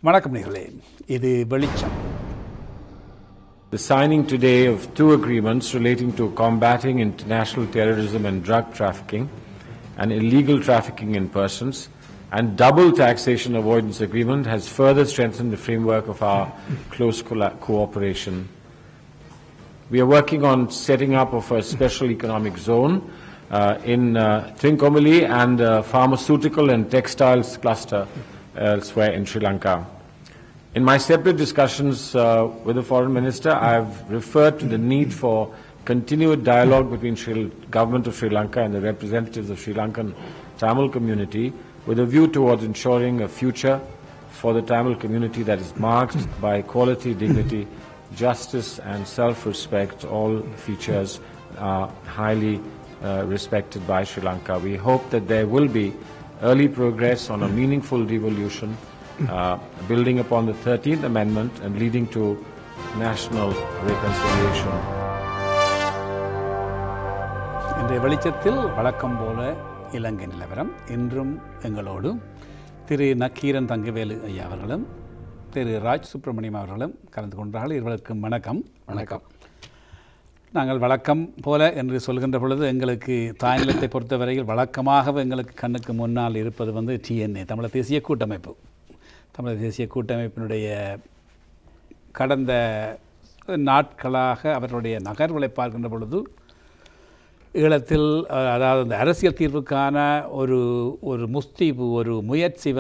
வணக்கம் நேயர்களே, இது வெளிச்சம். The signing today of two agreements relating to combating international terrorism and drug trafficking and illegal trafficking in persons and double taxation avoidance agreement has further strengthened the framework of our close cooperation. We are working on setting up of a special economic zone in Trincomalee and pharmaceutical and textiles cluster elsewhere in Sri Lanka. In my separate discussions with the Foreign Minister, I have referred to the need for continued dialogue between Government of Sri Lanka and the representatives of Sri Lankan Tamil community with a view towards ensuring a future for the Tamil community that is marked by equality, dignity, justice and self-respect. All features are highly respected by Sri Lanka. We hope that there will be early progress on a meaningful devolution, building upon the 13th Amendment and leading to national reconciliation. இன்றைய வெளிச்சத்தில் வழக்கம் போல இலங்கை நிலவரம். இன்றும் எங்களோடு திரு நக்கீரன் தங்கவேலு ஐயா அவர்களும் திரு ராஜ் சுப்பிரமணியம் அவர்களும் கலந்து கொண்டார்கள். இருவருக்கும் வணக்கம். வணக்கம். நாங்கள் வழக்கம் போல என்று சொல்கின்ற பொழுது எங்களுக்கு தாய்நிலத்தை பொறுத்தவரையில் வழக்கமாக எங்களுக்கு கண்ணுக்கு முன்னால் இருப்பது TNA, தமிழர் தேசிய கூட்டமைப்பு. தமிழர் தேசிய கூட்டமைப்பினுடைய கடந்த நாட்களாக அவர்களுடைய நகர்வுகளை பார்க்கின்ற பொழுது ஈழத்தில் அதாவது அந்த அரசியல் தீர்வுக்கான ஒரு முஸ்தீபு, ஒரு முயற்சி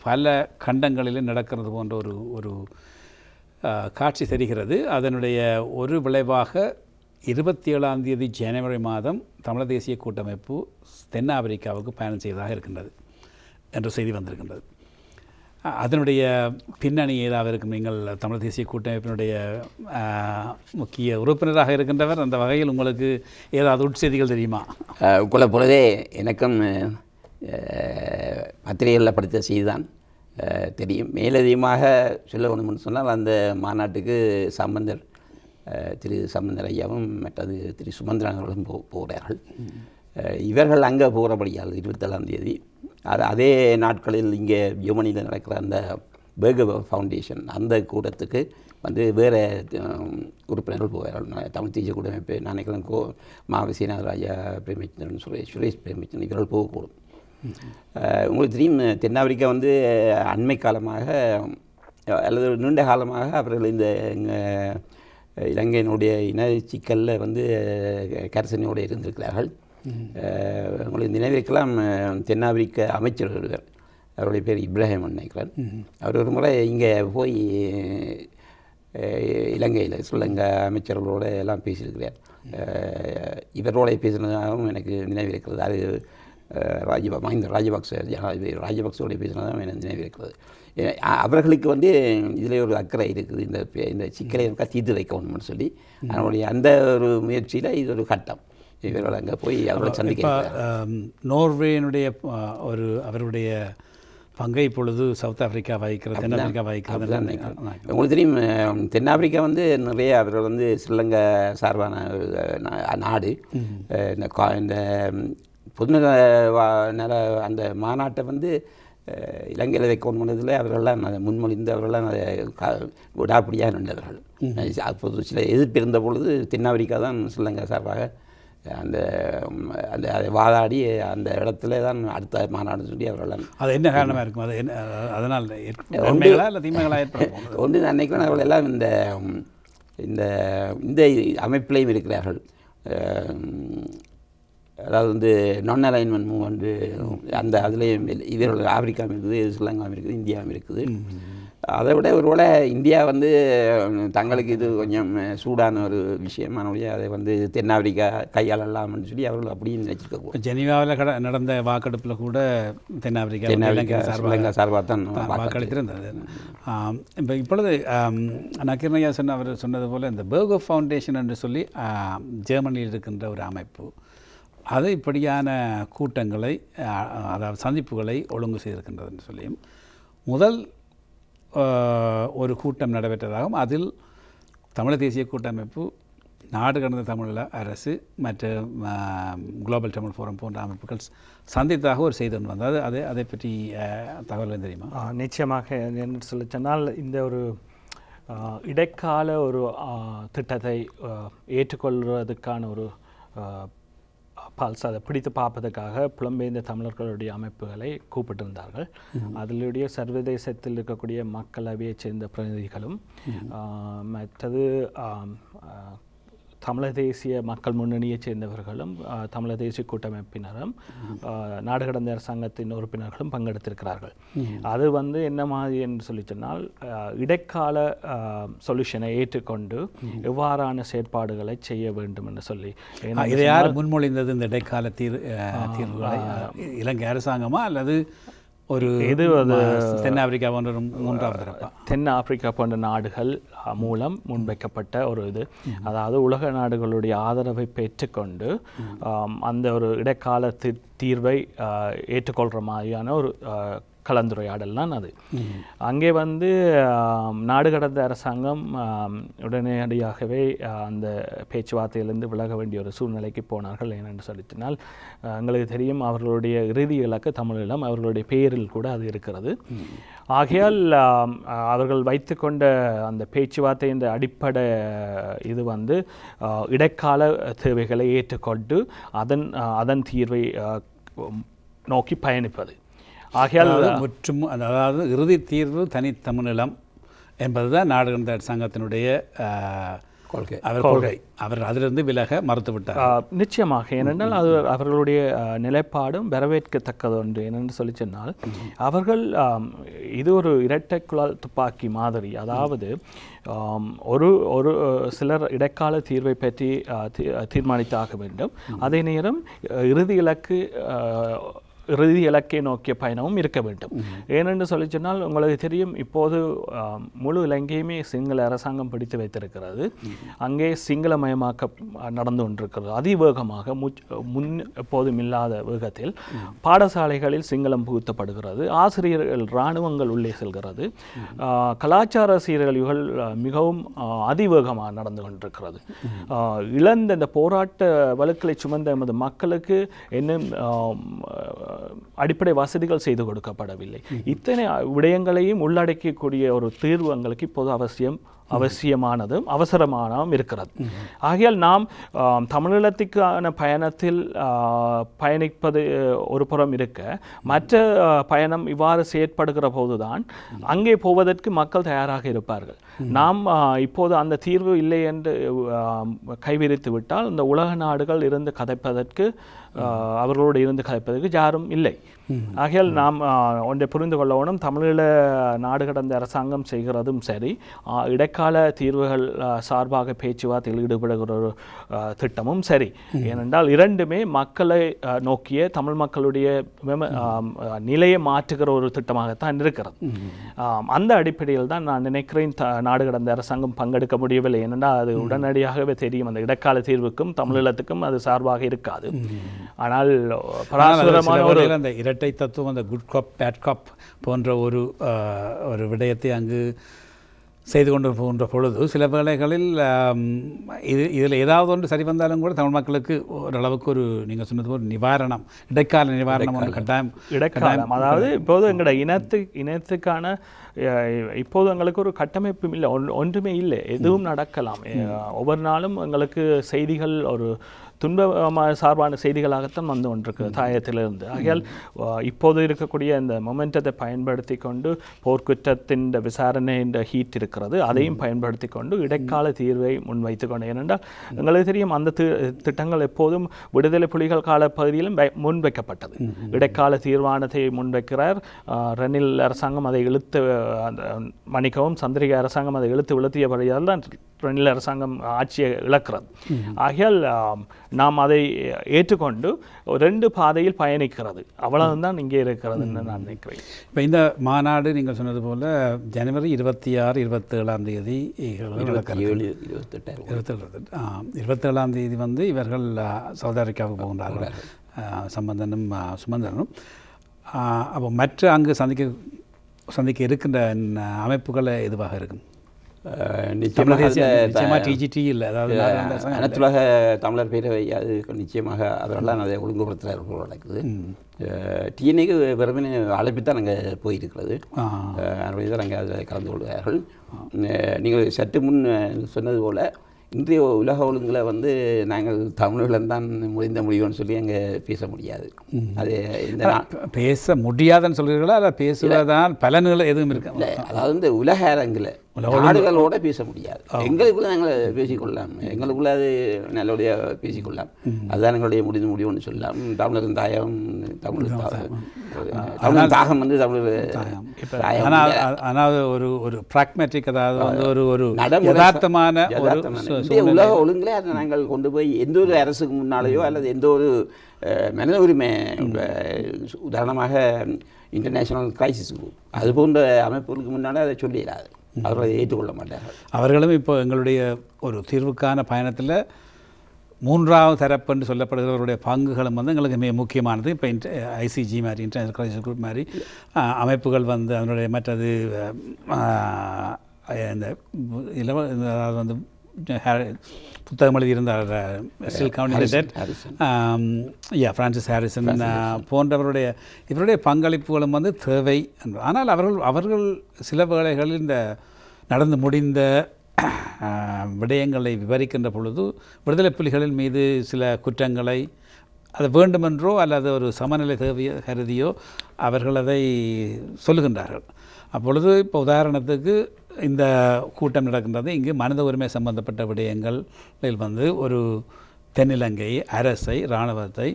பல கண்டங்களிலும் நடக்கிறது போன்ற ஒரு காட்சி தெரிகிறது. அதனுடைய ஒரு விளைவாக 27ஆம் தேதி ஜனவரி மாதம் தமிழர் தேசிய கூட்டமைப்பு தென்னாப்பிரிக்காவுக்கு பயணம் செய்வதாக இருக்கின்றது என்ற செய்தி வந்திருக்கின்றது. அதனுடைய பின்னணி ஏதாவது இருக்கும்? நீங்கள் தமிழ் தேசிய கூட்டமைப்பினுடைய முக்கிய உறுப்பினராக இருக்கின்றவர், அந்த வகையில் உங்களுக்கு ஏதாவது உட்செய்திகள் தெரியுமா? உங்களை போலவே எனக்கும் பத்திரிகைகளில் படித்த செய்தி தான் தெரியும். மேலதிகமாக சொல்ல வேணும்னு சொன்னால் அந்த மாநாட்டுக்கு திரு சம்பந்தர் ஐயாவும் மற்றது திரு சுமந்திரன் அவர்களும் போகிறார்கள். இவர்கள் அங்கே போகிறபடியால் 27ஆம் தேதி அதே நாட்களில் இங்கே ஜெர்மனியில் நடக்கிற அந்த பேர்கர் ஃபவுண்டேஷன் அந்த கூட்டத்துக்கு வேறு உறுப்பினர்கள் போகிறார்கள். தமிழ் தேசிய கூட்டமைப்பு நினைக்கிறேன் மாவசிநாத ராஜா பிரேமச்சந்திரன், சுரேஷ் பிரேமச்சந்திரன் இவர்கள் போகக்கூடும். உங்களுக்கு தெரியும், தென்னாப்பிரிக்கா அண்மை காலமாக அல்லது நீண்ட காலமாக அவர்கள் இந்த இலங்கையினுடைய இன சிக்கலில் கரசனையோடு இருந்திருக்கிறார்கள். உங்களுக்கு நினைவிருக்கலாம், தென்னாப்பிரிக்க அமைச்சர் ஒருவர், அவருடைய பேர் இப்ராஹிம் நினைக்கிறேன். அவர் ஒரு முறை இங்கே போய் இலங்கையில் ஸ்ரீலங்கா அமைச்சர்களோடு எல்லாம் பேசியிருக்கிறார். இவரோட பேசினதாகவும் எனக்கு நினைவிருக்கிறது. அது மஹிந்த ராஜபக்ச ஜனாதிபதி ராஜபக்சோட பேசினதாகவும் எனக்கு நினைவிருக்கிறது. அவர்களுக்கு இதில் ஒரு அக்கறை இருக்குது, இந்த சிக்கலை தீர்த்து வைக்கணும்னு சொல்லி அவருடைய அந்த ஒரு முயற்சியில் இது ஒரு கட்டம். இவர்கள் அங்கே போய் அவர்களை சந்திக்க நோர்வேனுடைய அவருடைய பங்கை இப்பொழுது சவுத் ஆப்பிரிக்கா வகிக்கிறது, தென்னாப்பிரிக்கா வகிக்கிறது. உங்களுக்கு தெரியும், தென்னாப்பிரிக்கா நிறைய அவர்கள் ஸ்ரீலங்கா சார்பான நாடு. இந்த பொதுநல அந்த மாநாட்டை இலங்கையில் வைக்கணும்னதில் அவர்கள்லாம் அதை முன்மொழிந்து அவர்கள்லாம் அதை விடாப்பிடியாக நின்றவர்கள். அப்போது சில எதிர்ப்பு இருந்த பொழுது தென்னாப்பிரிக்கா தான் ஸ்ரீலங்கா சார்பாக அந்த அந்த அதை வாதாடி அந்த இடத்துல தான் அடுத்த மாநாடு சொல்லி அவர்களால். அது என்ன காரணமாக இருக்கும்? அது என்ன அதனால் இல்லை தீமைகளாக ஏற்படும் ஒன்று நினைக்கிறேன். அவர்கள் எல்லாம் இந்த இந்த அமைப்பிலையும் இருக்கிறார்கள். அதாவது நான் அலைன்மெண்ட் மூவ்மெண்ட் அந்த அதுலேயும் இவர்கள் ஆப்பிரிக்காவும் இருக்குது, ஸ்ரீலங்காவும் இருக்குது, இந்தியாவும் இருக்குது. அதை விட ஒருவேளை இந்தியா தங்களுக்கு இது கொஞ்சம் சூடான ஒரு விஷயம், அதனுடைய அதை தென்னாப்பிரிக்கா கையாளலாம்னு சொல்லி அவர்கள் அப்படியும் நினைச்சிருக்க. ஜெனீவாவில் நடந்த வாக்கெடுப்பில் கூட தென்னாப்பிரிக்கா சார்பாக தான் வாக்களித்திருந்தது. இப்பொழுது நக்கீரனையா அவர் சொன்னது போல் இந்த பேர்கர் ஃபவுண்டேஷன் என்று சொல்லி ஜெர்மனியில் இருக்கின்ற ஒரு அமைப்பு, அது இப்படியான கூட்டங்களை அதாவது சந்திப்புகளை ஒழுங்கு செய்திருக்கின்றது என்று சொல்லியும் முதல் ஒரு கூட்டம் நடைபெற்றதாகவும் அதில் தமிழர் தேசிய கூட்டமைப்பு நாடு கடந்த தமிழ் அரசு மற்ற குளோபல் தமிழ் ஃபோரம் போன்ற அமைப்புகள் சந்தித்தாக ஒரு செய்தி ஒன்று வந்தது. அதை பற்றி தகவல் தெரியுமா? நிச்சயமாக என்று சொல்லி சொன்னால் இந்த ஒரு இடைக்கால ஒரு திட்டத்தை ஏற்றுக்கொள்வதற்கான ஒரு அதை பிடித்து பார்ப்பதற்காக புலம்பெயர்ந்த தமிழர்களுடைய அமைப்புகளை கூப்பிட்டிருந்தார்கள். அதிலுடைய சர்வதேசத்தில் இருக்கக்கூடிய மக்களவையைச் சேர்ந்த பிரதிநிதிகளும் மற்றது தமிழர் தேசிய மக்கள் முன்னணியைச் சேர்ந்தவர்களும் தமிழர் தேசிய கூட்டமைப்பினரும் நாடு கடந்த அரசாங்கத்தின் உறுப்பினர்களும் பங்கெடுத்திருக்கிறார்கள். அது என்ன மாதிரி என்று சொல்லி சொன்னால் இடைக்கால சொல்யூஷனை ஏற்றுக்கொண்டு எவ்வாறான செயற்பாடுகளை செய்ய வேண்டும் என்று சொல்லி. இதை யார் முன்மொழிந்தது இந்த இடைக்கால தீர்வுகளை? இலங்கை அரசாங்கமா அல்லது ஒரு தென்னாப்பிரிக்கா போன்ற மூன்றாவது தரப்பா? தென்னாப்பிரிக்கா போன்ற நாடுகள் மூலம் முன்வைக்கப்பட்ட ஒரு இது, அதாவது உலக நாடுகளுடைய ஆதரவை பெற்றுக்கொண்டு அந்த ஒரு இடைக்கால தீர்வை ஏற்றுக்கொள்கிற மாதிரியான ஒரு கலந்துரையாடல் தான் அது. அங்கே நாடு கடந்த அரசாங்கம் உடனடியாகவே அந்த பேச்சுவார்த்தையிலிருந்து விலக வேண்டிய ஒரு சூழ்நிலைக்கு போனார்கள். ஏனென்று சொல்லினால் எங்களுக்கு தெரியும் அவர்களுடைய இறுதி இலக்கு தமிழீழம், அவர்களுடைய பெயரில் கூட அது இருக்கிறது. ஆகையால் அவர்கள் வைத்துக்கொண்ட அந்த பேச்சுவார்த்தையின் அடிப்படை இது இடைக்கால தேவைகளை ஏற்றுக்கொண்டு அதன் தீர்வை நோக்கி பயணிப்பது. ஆகையால் முற்றும் அதாவது இறுதி தீர்வு தனித்தமிழீழம் என்பதுதான் நாடு கடந்த அரசாங்கத்தினுடைய கொள்கை. அவர் அதிலிருந்து விலக மறுத்துவிட்டார். நிச்சயமாக. ஏனென்றால் அது அவர்களுடைய நிலைப்பாடும் வரவேற்கத்தக்கது ஒன்று. ஏனென்று சொல்லி சொன்னால் அவர்கள் இது ஒரு இரட்டை குழாய் துப்பாக்கி மாதிரி, அதாவது ஒரு சிலர் இடைக்கால தீர்வை பற்றி தீர்மானித்தாக வேண்டும், அதே நேரம் இறுதி இலக்கை நோக்கிய பயணமும் இருக்க வேண்டும். ஏனென்று சொல்லி சொன்னால் உங்களுக்கு தெரியும், இப்போது முழு இலங்கையுமே சிங்கள அரசாங்கம் பிடித்து வைத்திருக்கிறது. அங்கே சிங்களமயமாக்க நடந்து கொண்டிருக்கிறது அதிவேகமாக. முன் எப்போதும் இல்லாத வேகத்தில் பாடசாலைகளில் சிங்களம் புகுத்தப்படுகிறது. ஆசிரியர்கள் இராணுவங்கள் உள்ளே செல்கிறது. கலாச்சார சீரழிவுகள் மிகவும் அதிவேகமாக நடந்து கொண்டிருக்கிறது. இழந்த இந்த போராட்ட வலுக்களை சுமந்த எமது மக்களுக்கு இன்னும் அடிப்படை வசதிகள் செய்து கொடுக்கப்படவில்லை. இத்தனை விடயங்களையும் உள்ளடக்கக்கூடிய ஒரு தீர்வு எங்களுக்கு இப்போது அவசியமானதும் அவசரமானதும் இருக்கிறது. ஆகையால் நாம் தமிழீழத்துக்கான பயணத்தில் பயணிப்பது ஒரு புறம் இருக்க, மற்ற பயணம் இவ்வாறு செயற்படுகிற போதுதான் அங்கே போவதற்கு மக்கள் தயாராக இருப்பார்கள். நாம் இப்போது அந்த தீர்வு இல்லை என்று கைவிரித்து விட்டால் இந்த உலக நாடுகள் இருந்து கதைப்பதற்கு அவர்களோடு இருந்து கதைப்பதற்கு யாரும் இல்லை. ஆகையால் நாம் ஒன்றை புரிந்து கொள்ளவும், தமிழீழ நாடு கடந்த அரசாங்கம் செய்கிறதும் சரி, இடைக்கால தீர்வுகள் சார்பாக பேச்சுவார்த்தையில் ஈடுபடுகிற ஒரு திட்டமும் சரி. ஏனென்றால் இரண்டுமே மக்களை நோக்கிய தமிழ் மக்களுடைய நிலையை மாற்றுகிற ஒரு திட்டமாகத்தான் இருக்கிறது. அந்த அடிப்படையில் தான் நான் நினைக்கிறேன் நாடு கடந்த அரசாங்கம் பங்கெடுக்க முடியவில்லை. ஏனென்றால் அது உடனடியாகவே தெரியும், அந்த இடைக்கால தீர்வுக்கும் தமிழீழத்துக்கும் அது சார்பாக இருக்காது. ஆனால் பராசரமான ஒரு இரட்டை தத்துவம், அந்த குட் காப் பேட் காப் போன்ற ஒரு விடயத்தை அங்கு செய்து கொண்டு போகின்ற பொழுது சில வேளைகளில் இதில் ஏதாவது ஒன்று சரி வந்தாலும் கூட தமிழ் மக்களுக்கு ஓரளவுக்கு ஒரு நீங்கள் சொன்னது ஒரு நிவாரணம், இடைக்கால நிவாரணம் ஒன்று கட்டாயம். அதாவது இப்போது எங்களோட இனத்துக்கான இப்போது எங்களுக்கு ஒரு கட்டமைப்பும் இல்லை, ஒன்றுமே இல்லை, எதுவும் நடக்கலாம். ஒவ்வொரு நாளும் எங்களுக்கு செய்திகள் ஒரு துன்ப சார்பான செய்திகளாகத்தான் வந்து கொண்டிருக்கு தாயத்திலிருந்து. ஆகையால் இப்போது இருக்கக்கூடிய இந்த மொமெண்டத்தை பயன்படுத்தி கொண்டு போர்க்குற்றத்தின் விசாரணை என்ற ஹீட் இருக்கிறது, அதையும் பயன்படுத்தி கொண்டு இடைக்கால தீர்வை முன்வைத்து கொண்டு. ஏனென்றால் எங்களுக்கு தெரியும், அந்த திட்டங்கள் எப்போதும் விடுதலை புலிகள் கால பகுதியிலும் முன்வைக்கப்பட்டது. இடைக்கால தீர்மானத்தை முன்வைக்கிறார் ரணில் அரசாங்கம், அதை மன்னிக்கவும் சந்திரிகா அரசாங்கம் அதை விழுத்தியபடியால் தான் ரணில் அரசாங்கம் ஆட்சியை இழக்கிறது. ஆகையால் நாம் அதை ஏற்றுக்கொண்டு ரெண்டு பாதையில் பயணிக்கிறது, அவ்வளவுதான் இங்கே இருக்கிறதுன்னு நான் நினைக்கிறேன். இப்போ இந்த மாநாடு நீங்கள் சொன்னது போல் ஜனவரி 26, 27ஆம் தேதி 27ஆம் தேதி இவர்கள் சவுதி அரேபியாவுக்கு போகின்றார்கள், சம்பந்தனும் சுமந்திரனும். அப்போ மற்ற அங்கு சந்திக்க இருக்கின்ற அமைப்புகள் எதுவாக இருக்கும்? நிச்சயமாக டிஜிடி இல்லை, அதாவது அனைத்துலக தமிழர் பேரவை அது நிச்சயமாக அதெல்லாம் அதை ஒழுங்குபடுத்துகிறார்கள் நடக்குது. டிஎன்ஏக்கு வெறுமனே அழைப்பு தான் நாங்கள் போயிருக்கிறது, அதனுடைய தான் நாங்கள் அதில் கலந்து கொள்கிறார்கள். நீங்கள் சற்று முன் சொன்னது போல் இன்றைய உலக ஒழுங்கில் வந்து நாங்கள் தமிழீழம்தான் முடிந்த முடியும்னு சொல்லி அங்கே பேச முடியாது. அது இந்த பேச முடியாதுன்னு சொல்கிறீர்களா, இல்லை பேசுவதான் பலன்கள் எதுவும் இருக்கு? அதாவது இந்த உலக அரங்கில் நாடுகளோட பேச முடியாது. எங்களுக்குள்ள நாங்கள் பேசிக்கொள்ளலாம், எங்களுக்குள்ள அது நல்லபடியாக பேசிக்கொள்ளலாம். அதுதான் எங்களுடைய முடிந்து முடியும்னு சொல்லலாம். தமிழரின் தாயம் தமிழ் தாகம் வந்து தமிழ். ஆனால் ஒரு பிராக்மேட்டிக், அதாவது வந்து ஒரு யதார்த்தமான உலக ஒழுங்கிலே அதை நாங்கள் கொண்டு போய் எந்த ஒரு அரசுக்கு முன்னாலேயோ அல்லது எந்த ஒரு மனித உரிமை, உதாரணமாக இன்டர்நேஷனல் கிரைசிஸ் குரூப் அது போன்ற அமைப்புகளுக்கு முன்னாலே அதை சொல்லிடாது, அவர்களை ஏற்றுக்கொள்ள மாட்டார்கள். அவர்களும் இப்போ எங்களுடைய ஒரு தீர்வுக்கான பயணத்தில் மூன்றாவது தரப்புன்னு சொல்லப்படுகிறவருடைய பங்குகளும் வந்து எங்களுக்கு மிக முக்கியமானது. இப்போ ஐசிஜி மாதிரி, இன்டர்நேஷனல் கிரைசிஸ் குரூப் மாதிரி அமைப்புகள் வந்து அதனுடைய மற்றது இந்த அதாவது வந்து புத்தகம் எழுதியிருந்தார் still counting dead, Frances Harrison போன்றவருடைய இவருடைய பங்களிப்புகளும் வந்து தேவை. ஆனால் அவர்கள் சில வேளைகளில் இந்த நடந்து முடிந்த விடயங்களை விவரிக்கின்ற பொழுது விடுதலை புலிகளின் மீது சில குற்றங்களை அது வேண்டுமென்றோ அல்லது ஒரு சமநிலை தேவையோ கருதியோ அவர்கள் அதை சொல்லுகின்றார்கள். அப்பொழுது இப்போ உதாரணத்துக்கு இந்த கூட்டம் நடக்கின்றது, இங்கு மனித உரிமை சம்பந்தப்பட்ட விடயங்களில் வந்து ஒரு தென்னிலங்கை அரசை, இராணுவத்தை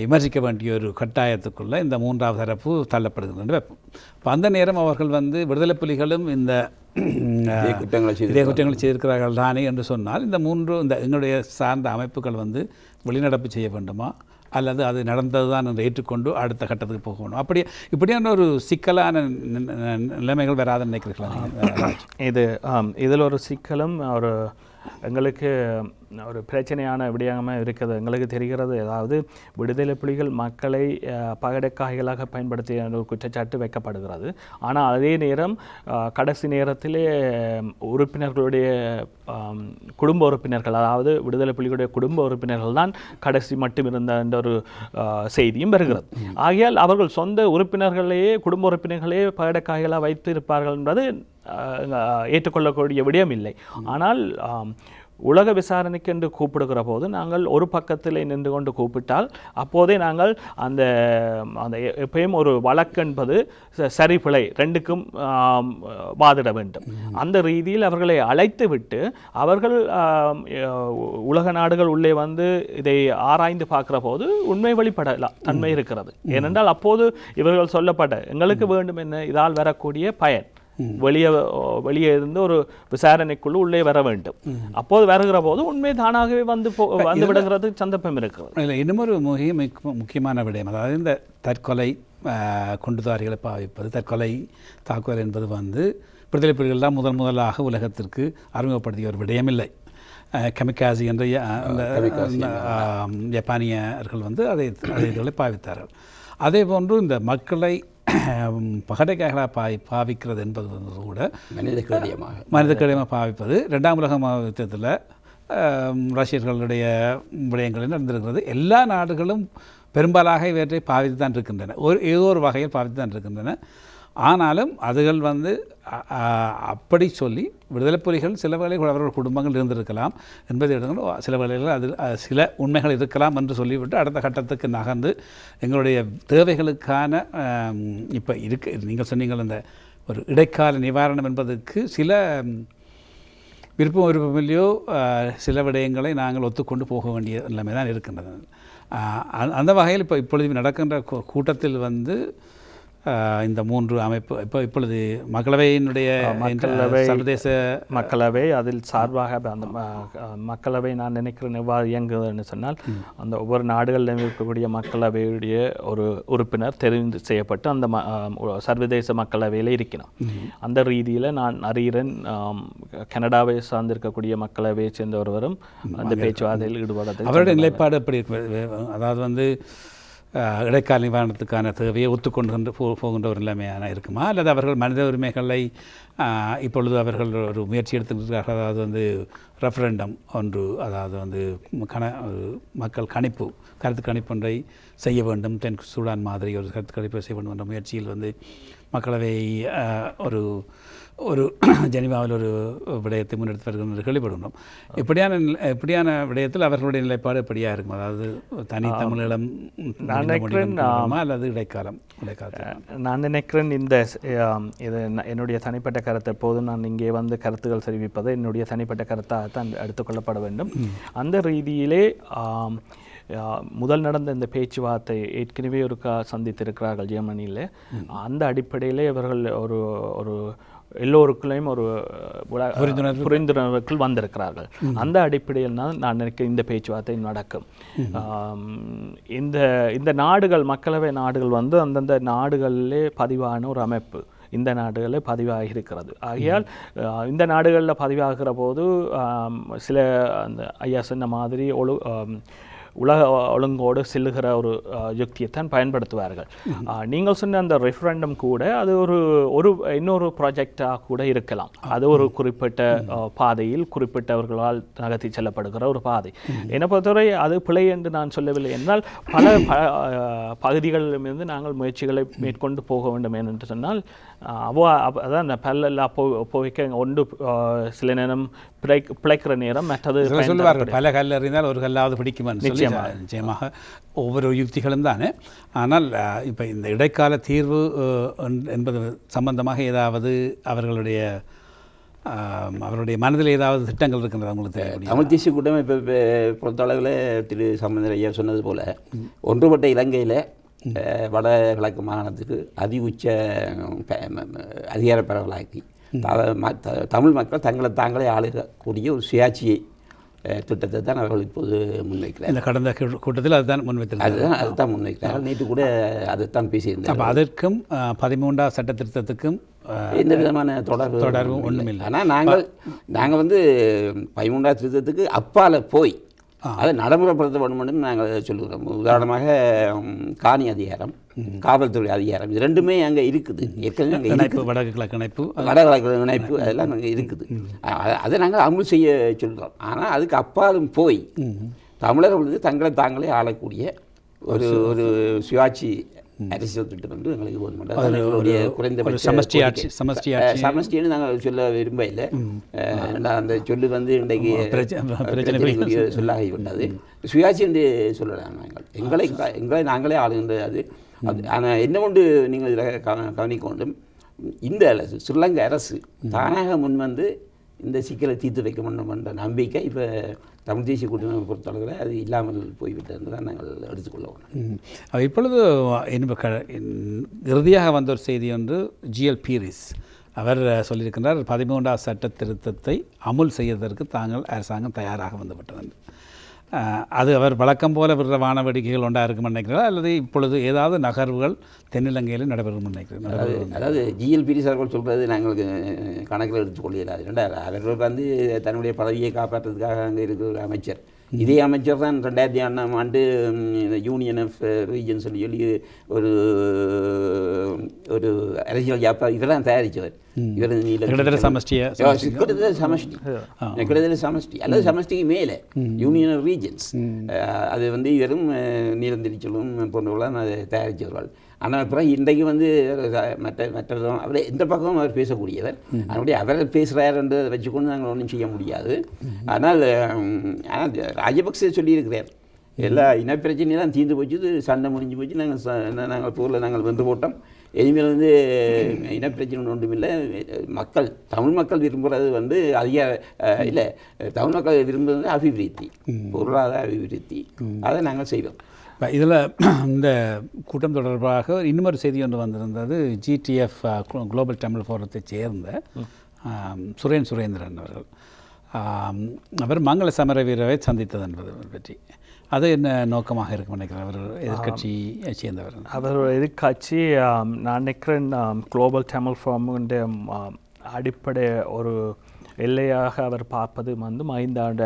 விமர்சிக்க வேண்டிய ஒரு கட்டாயத்துக்குள்ளே இந்த மூன்றாவது தரப்பு தள்ளப்படுகின்ற வைப்போம். இப்போ அந்த நேரம் அவர்கள் வந்து விடுதலை புலிகளும் இந்த இதே குற்றங்களை செய்திருக்கிறார்கள் தானே என்று சொன்னால், இந்த எங்களுடைய சார்ந்த அமைப்புகள் வந்து வெளிநடப்பு செய்ய வேண்டுமா அல்லது அது நடந்தது தான் என்று ஏற்றுக்கொண்டு அடுத்த கட்டத்துக்கு போக வேணும்? இப்படியான ஒரு சிக்கலான நிலைமைகள் வராதுன்னு நினைக்கிறீர்களா? இதில் ஒரு சிக்கலும் ஒரு எங்களுக்கு ஒரு பிரச்சனையான விடயமாக இருக்கிறது. எங்களுக்கு தெரிகிறது, அதாவது விடுதலை புலிகள் மக்களை பகடைக்காய்களாக பயன்படுத்திய ஒரு குற்றச்சாட்டு வைக்கப்படுகிறது. ஆனால் அதே நேரம் கடைசி நேரத்திலே உறுப்பினர்களுடைய குடும்ப உறுப்பினர்கள், அதாவது விடுதலை புலிகளுடைய குடும்ப உறுப்பினர்கள் தான் கடைசி மட்டும் இருந்த என்ற ஒரு செய்தியும் வருகிறது. ஆகையால் அவர்கள் சொந்த உறுப்பினர்களையே, குடும்ப உறுப்பினர்களே பகடைக்காய்களாக வைத்து இருப்பார்கள் என்பது ஏற்றுக்கொள்ளக்கூடிய விடயம் இல்லை. ஆனால் உலக விசாரணைக்கு என்று கூப்பிடுகிற போது நாங்கள் ஒரு பக்கத்தில் நின்று கொண்டு கூப்பிட்டால் அப்போதே நாங்கள் அந்த எப்பயும் ஒரு வழக்கு என்பது சரி பிழை ரெண்டுக்கும் வாதிட வேண்டும். அந்த ரீதியில் அவர்களை அழைத்து விட்டு அவர்கள் உலக நாடுகள் உள்ளே வந்து இதை ஆராய்ந்து பார்க்கிற போது உண்மை வெளிப்படலாம் தன்மை இருக்கிறது. ஏனென்றால் அப்போது இவர்கள் சொல்லப்பட்ட எங்களுக்கு வேண்டும் என்ன, இதால் வரக்கூடிய பயன் வெளியே இருந்து ஒரு விசாரணைக்குள்ள உள்ளே வர வேண்டும். அப்போது வருகிற போது உண்மை தானாகவே வந்து விடுகிறது சந்தர்ப்பம் இருக்கிறது. இல்லை, இன்னும் ஒரு முக்கியமான விடயம், அதாவது இந்த தற்கொலை குண்டுதாரிகளை பாவிப்பது, தற்கொலை தாக்குதல் என்பது வந்து விடுதலை புலிகள் தான் முதலாக உலகத்திற்கு அறிமுகப்படுத்திய ஒரு விடயம் இல்லை. கமிகாசி என்ற ஜப்பானியர்கள் வந்து அதை பாவித்தார்கள். அதே போன்று இந்த மக்களை பகடைக்காய்களாக பாவிக்கிறது என்பது கூட மனிதக்கடியமாக பாவிப்பது 2ஆம் உலக யுத்தத்தில் ரஷ்யர்களுடைய விடயங்களில் நடந்திருக்கிறது. எல்லா நாடுகளும் பெரும்பாலாக இவற்றை பாவித்து தான் இருக்கின்றன, ஏதோ ஒரு வகையில் பாவித்து தான் இருக்கின்றன. ஆனாலும் அதுகள் வந்து அப்படி சொல்லி விடுதலை புலிகள் சில வேளைகள் அவர்கள் குடும்பங்கள் இருந்திருக்கலாம் என்பதை எடுத்துக்கணும். சில வேளைகள் அதில் சில உண்மைகள் இருக்கலாம் என்று சொல்லிவிட்டு அடுத்த கட்டத்துக்கு நகர்ந்து எங்களுடைய தேவைகளுக்கான இப்போ நீங்கள் சொன்னீங்கள் இந்த ஒரு இடைக்கால நிவாரணம் என்பதற்கு சில விருப்பமில்லையோ சில விடயங்களை நாங்கள் ஒத்துக்கொண்டு போக வேண்டிய நிலைமை தான் இருக்கின்றது. அந்த வகையில் இப்பொழுது நடக்கின்ற கூட்டத்தில் வந்து இந்த 3 அமைப்பு இப்பொழுது மக்களவையினுடைய சர்வதேச மக்களவை அதில் சார்பாக அந்த மக்களவை நான் நினைக்கிறேன் எவ்வாறு இயங்குதுன்னு சொன்னால், அந்த ஒவ்வொரு நாடுகளிலும் இருக்கக்கூடிய மக்களவையுடைய ஒரு உறுப்பினர் தெரிந்து செய்யப்பட்டு அந்த சர்வதேச மக்களவையில் இருக்கணும். அந்த ரீதியில் நான் அறிகிறேன் கனடாவை சார்ந்திருக்கக்கூடிய மக்களவையை சேர்ந்த ஒருவரும் அந்த பேச்சுவார்த்தையில் ஈடுபடுறது. அவருடைய நிலைப்பாடு எப்படி? அதாவது வந்து இடைக்கால நிவாரணத்துக்கான தேவையை ஒத்துக்கொண்டு போகின்ற ஒரு நிலைமையான இருக்குமா, அல்லது அவர்கள் மனித உரிமைகளை இப்பொழுது அவர்கள் ஒரு முயற்சி எடுத்துக்கிறார்கள், அதாவது வந்து ரெஃபரண்டம் ஒன்று, அதாவது வந்து மக்கள் கணிப்பு, கருத்து கணிப்பு ஒன்றை செய்ய வேண்டும், தென் சூடான் மாதிரி ஒரு கருத்து கணிப்பை செய்ய வேண்டும் என்ற முயற்சியில் வந்து மக்களவை ஒரு ஜெனீவாவில் ஒரு விடயத்தை முன்னெடுத்து வருகின்ற கேள்விப்படுகிறோம். இப்படியான விடயத்தில் அவர்களுடைய நிலைப்பாடு எப்படியாக இருக்கும், அதாவது தனி தமிழீழம் அல்லது இடைக்காலம்? நான் நினைக்கிறேன் இது என்னுடைய தனிப்பட்ட கருத்தை, எப்போதும் நான் இங்கே வந்து கருத்துக்கள் தெரிவிப்பது என்னுடைய தனிப்பட்ட கருத்தாகத்தான் எடுத்துக்கொள்ளப்பட வேண்டும். அந்த ரீதியிலே முதல் நடந்த இந்த பேச்சுவார்த்தை ஏற்கனவே ஒரு சந்தித்திருக்கிறார்கள் ஜெர்மனியில். அந்த அடிப்படையிலே இவர்கள் ஒரு எல்லோருக்குள்ளையும் ஒரு புரிந்துணர்வுக்குள் வந்திருக்கிறார்கள். அந்த அடிப்படையில் நான் நினைக்கிறேன் இந்த பேச்சுவார்த்தை நடக்கும். இந்த நாடுகள், மக்களவை நாடுகள் வந்து அந்தந்த நாடுகளிலே பதிவான ஒரு அமைப்பு இந்த நாடுகளில் பதிவாகி இருக்கிறது. ஆகையால் இந்த நாடுகளில் பதிவாகிற போது சில அந்த ஐயா சொன்ன மாதிரி உலக ஒழுங்கோடு செல்லுகிற ஒரு யுக்தியைத்தான் பயன்படுத்துவார்கள். நீங்கள் சொன்ன அந்த ரெஃபரண்டம் கூட அது இன்னொரு ப்ராஜெக்டாக கூட இருக்கலாம். அது ஒரு குறிப்பிட்ட பாதையில் குறிப்பிட்டவர்களால் நகர்த்தி செல்லப்படுகிற ஒரு பாதை. என்னை பொறுத்தவரை அது பிழை என்று நான் சொல்லவில்லை என்றால், பல பகுதிகளிலிருந்து நாங்கள் முயற்சிகளை மேற்கொண்டு போக வேண்டும் என்று சொன்னால் அதான் பல்லெல்லா போய்க்க ஒன்று சில நேரம் பிழைக்கிற நேரம் மற்றது சொல்லுவார்கள், பல கல் அறிந்தால் ஒரு கல்லாவது பிடிக்குமா. நிச்சயமாக ஒவ்வொரு யுக்திகளும் தானே. ஆனால் இப்போ இந்த இடைக்கால தீர்வு என்பது சம்பந்தமாக ஏதாவது அவர்களுடைய மனதில் ஏதாவது திட்டங்கள் இருக்கின்றது உங்களுக்கு? தமிழ் தேசிய கூட்டமைப்பை பொறுத்தளவில் திரு சம்பந்தர் ஐயா சொன்னது போல் ஒன்றுபட்ட இலங்கையில் வடகிழக்கு மாகாணத்துக்கு உச்ச அதிகார பரவலாக்கி தமிழ் மக்கள் தங்களை தாங்களே ஆளக்கூடிய ஒரு சுயாட்சியை திட்டத்தை தான் அவர்கள் இப்போது முன்வைக்கிறார். இந்த கடந்த கூட்டத்தில் அதுதான் முன்வைத்தார். அதுதான் முன்வைக்கிறார்கள். நேற்று கூட அதைத்தான் பேசியிருந்தார். அப்போ அதற்கும் 13ஆம் சட்ட திருத்தத்துக்கும் எந்த விதமான தொடர்பும் ஒன்றும் இல்லை. ஆனால் நாங்கள் வந்து 13ஆம் திருத்தத்துக்கு அப்பால் போய் அதை நடைமுறைப்படுத்த வேண்டும் நாங்கள் சொல்லுகிறோம். உதாரணமாக காணி அதிகாரம், காவல்துறை அதிகாரம், இது ரெண்டுமே அங்கே இருக்குது. ஏற்கனவே வடகிழக்கு இணைப்பு அதெல்லாம் அங்கே இருக்குது. அதை நாங்கள் அமல் செய்ய சொல்கிறோம். ஆனால் அதுக்கு அப்பாலும் போய் தமிழர்கள் வந்து தங்களை தாங்களே ஆளக்கூடிய ஒரு சுயாட்சி அரசியல் திட்டம் வந்து எங்களுக்கு எங்களுடைய குறைந்தபட்ச சமஷ்டின்னு நாங்கள் சொல்ல விரும்ப இல்லை. அந்த சொல்லு வந்து இன்றைக்கு சொல்லாகிவிட்டது. சுயாட்சி என்று சொல்லலாம். எங்களை நாங்களே ஆளுகின்ற அது. ஆனால் என்ன கொண்டு நீங்கள் இதில் கவனிக்க வேண்டும், இந்த ஸ்ரீலங்கா அரசு தானாக முன்வந்து இந்த சிக்கலை தீர்த்து வைக்க வேண்டும் என்ற நம்பிக்கை இப்போ தமிழ் தேசிய கூட்டமைப்பை பொறுத்தளவில் அது இல்லாமல் போய்விட்டது தான் நாங்கள் எடுத்துக்கொள்ளணும். இப்பொழுது இறுதியாக வந்த ஒரு செய்தி ஒன்று, ஜிஎல் பீரிஸ் அவர் சொல்லியிருக்கின்றார், 13ஆம் சட்ட திருத்தத்தை அமுல் செய்வதற்கு அரசாங்கம் தயாராக வந்துவிட்டது. அது அவர் வழக்கம் போல விடுற வானவேடிக்கைகள் ஒன்றா இருக்கும் நினைக்கிறார், அல்லது இப்பொழுது ஏதாவது நகர்வுகள் தென்னிலங்கையில் நடைபெறும் நினைக்கிறேன்? அதாவது ஜிஎல் பீரிஸ் அவர்கள் சொல்கிறது நாங்கள் கணக்கில் எடுத்துக்கொள்கிறார். அவர்கள் வந்து தன்னுடைய பதவியை காப்பாற்றுறதுக்காக அங்கே இருக்கிற ஒரு அமைச்சர், இதே அமைச்சர் தான் 2002ஆம் ஆண்டு யூனியன் ஆஃப் ரீஜன் சொல்லி ஒரு அரசியல் ஜாப்பா இதெல்லாம் தயாரித்தவர். கிட்டத்தட்ட சமஷ்டி அல்லது சமஷ்டிக்கு மேலே யூனியன் ஆஃப் ரீஜன்ஸ், அது வந்து இவரும் நீலந்திரிச்சலும் போன்றவர்களாம் அதை தயாரித்தவர்கள். ஆனால் அப்புறம் இன்றைக்கு வந்து மற்ற அவர் எந்த பக்கமும் அவர் பேசக்கூடியவர். அதனுடைய அவர் பேசுகிறார் என்று வச்சுக்கொண்டு நாங்கள் ஒன்றும் செய்ய முடியாது. ஆனால் ராஜபக்சே சொல்லியிருக்கிறார், எல்லா இனப்பிரச்சனையெல்லாம் தீர்ந்து போச்சு, சண்டை முடிஞ்சு போச்சு, நாங்கள் போரில் நாங்கள் வென்று போட்டோம், இனிமேல் வந்து இனப்பிரச்சனை ஒன்றும் இல்லை, தமிழ் மக்கள் விரும்புகிறது வந்து இல்லை, தமிழ் மக்கள் விரும்புகிறது அபிவிருத்தி, பொருளாதார அபிவிருத்தி, அதை நாங்கள் செய்வோம். இதில் இந்த கூட்டம் தொடர்பாக இன்னொரு செய்தி ஒன்று வந்திருந்தது. ஜிடிஎஃப் குளோபல் தமிழ் ஃபோரத்தை சேர்ந்த சுரேந்திரன் அவர்கள், அவர் மங்கள சமர வீரரை சந்தித்தது என்பது பற்றி அது என்ன நோக்கமாக இருக்கும் நினைக்கிறேன்? அவர் எதிர்கட்சியை சேர்ந்தவர். அவர் எதிர்கட்சி நான் நினைக்கிறேன் குளோபல் தமிழ் ஃபோரமுடைய அடிப்படை ஒரு எல்லையாக அவர் பார்ப்பது வந்து 5 ஆண்டு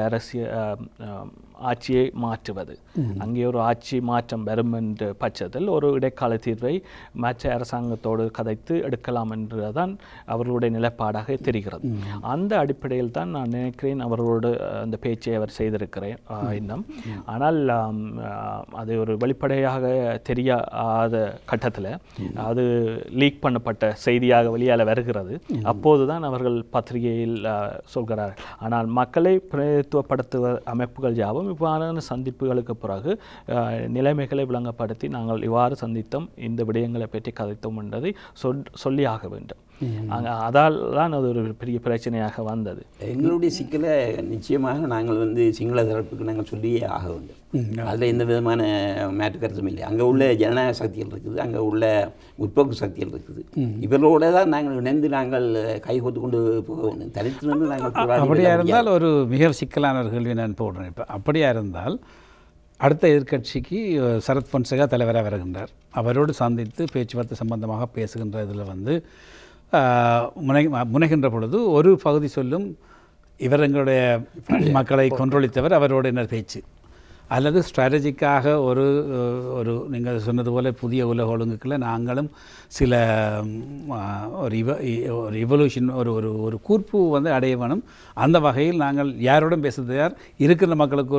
ஆட்சியை மாற்றுவது. அங்கே ஒரு ஆட்சி மாற்றம் வரும் என்ற பட்சத்தில் ஒரு இடைக்கால தீர்வை மற்ற அரசாங்கத்தோடு கதைத்து எடுக்கலாம் என்றுதான் அவர்களுடைய நிலைப்பாடாக தெரிகிறது. அந்த அடிப்படையில் தான் நான் நினைக்கிறேன் அவர்களோடு அந்த பேச்சை அவர் செய்திருக்கிறேன் இன்னும். ஆனால் அது ஒரு வெளிப்படையாக தெரியாத கட்டத்தில் அது லீக் பண்ணப்பட்ட செய்தியாக வெளியால் வருகிறது. அப்போதுதான் அவர்கள் பத்திரிகையில் சொல்கிறார்கள். ஆனால் மக்களை பிரதிநிதித்துவப்படுத்துவ அமைப்புகள் யாவும் இவ்வாறான சந்திப்புகளுக்கு பிறகு நிலைமைகளை விளங்கப்படுத்தி நாங்கள் இவ்வாறு சந்தித்தோம், இந்த விடயங்களை பற்றி கதைத்தோம் என்பதை சொல்லி ஆக வேண்டும். அதால் தான் அது ஒரு பெரிய பிரச்சனையாக வந்தது. எங்களுடைய சிக்கலை நிச்சயமாக நாங்கள் சிங்கள தரப்புக்கு நாங்கள் சொல்லியே ஆக வேண்டும். அதில் எந்த விதமான மாற்று கருத்தும் இல்லை. அங்கே உள்ள ஜனநாயக சக்திகள் இருக்குது, அங்கே உள்ள முற்போக்கு சக்திகள் இருக்குது. இவர்களோட தான் நாங்கள் இணைந்து நாங்கள் கைகோத்து கொண்டு போக வேண்டும். தனித்து நின்று நாங்கள் அப்படியா இருந்தால் ஒரு மிக சிக்கலான ஒரு கேள்வி நான் போடுறேன். இப்போ அப்படியா இருந்தால் அடுத்த எதிர்க்கட்சிக்கு சரத் பொன்சேகா தலைவராக வருகின்றார். அவரோடு சந்தித்து பேச்சுவார்த்தை சம்பந்தமாக பேசுகின்ற இதில் முனைகின்ற பொழுது ஒரு பகுதி சொல்லும் இவர் எங்களுடைய மக்களை கொன்றொழித்தவர், அவரோட என்ன பேச்சு, அல்லது ஸ்ட்ராட்டஜிக்காக ஒரு நீங்கள் சொன்னது போல புதிய உலக ஒழுங்குக்குள்ள நாங்களும் சில ஒரு இவல்யூஷன் ஒரு கூர்ப்பு அடைய வேணும். அந்த வகையில் நாங்கள் யாரோடும் பேசுவது யார், இருக்கிற மக்களுக்கு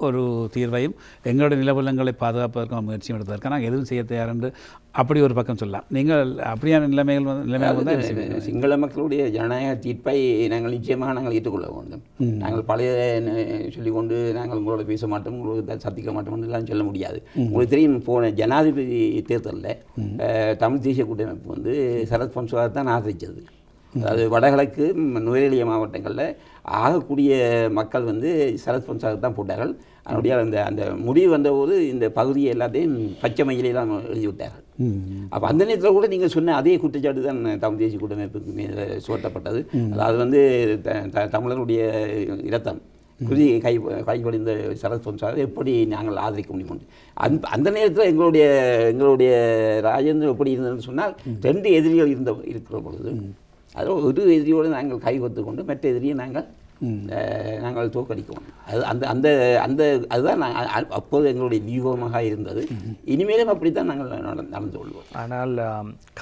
ஒரு தீர்வையும் எங்களுடைய நிலவலங்களை பாதுகாப்பதற்கான முயற்சியும் எடுப்பதற்கு நாங்கள் எதுவும் செய்ய தயார் என்று அப்படி ஒரு பக்கம் சொல்லலாம். நீங்கள் அப்படியான நிலைமைகள் சிங்கள மக்களுடைய ஜனநாயக தீர்ப்பை நாங்கள் நிச்சயமாக நாங்கள் ஏற்றுக்கொள்ள வேண்டும். நாங்கள் பழைய சொல்லிக்கொண்டு நாங்கள் உங்களோட பேச மாட்டோம், உங்களுக்கு சந்திக்க மாட்டோம் எல்லாம் சொல்ல முடியாது. உங்களுக்கு தெரியும், போன ஜனாதிபதி தேர்தலில் தமிழ் தேசிய கூட்டமைப்பு சரத் பொன்சேகா தான் ஆதரித்தது. அதாவது வடகிழக்கு நுவரெலியா மாவட்டங்களில் ஆகக்கூடிய மக்கள் சரத் பொன்சேகா தான் போட்டார்கள். அதனுடைய அந்த முடிவு வந்தபோது இந்த பகுதியை எல்லாத்தையும் பச்சை மயிலெல்லாம் எழுதிவிட்டார்கள். அப்போ அந்த நேரத்தில் கூட நீங்கள் சொன்ன அதே குற்றச்சாட்டு தான் தமிழ் தேசிய கூட்டமைப்புக்கு மீது சுமத்தப்பட்டது. அதாவது தமிழருடைய இரத்தம் குதி கைப்படிந்த சரத் பொன்சேகா எப்படி நாங்கள் ஆதரிக்க முடியும். அந்த நேரத்தில் எங்களுடைய ராஜேந்திரன் எப்படி இருந்ததுன்னு சொன்னால் 2 எதிரிகள் இருக்கிற பொழுது அதில் ஒரு எதிரியோடு நாங்கள் கைகொத்து கொண்டு மற்ற எதிரியை நாங்கள் தோற்கடிக்கணும். அதுதான் அப்போது எங்களுடைய வியூகமாக இருந்தது. இனிமேலும் அப்படித்தான் நாங்கள் நடந்து கொள்வோம். ஆனால்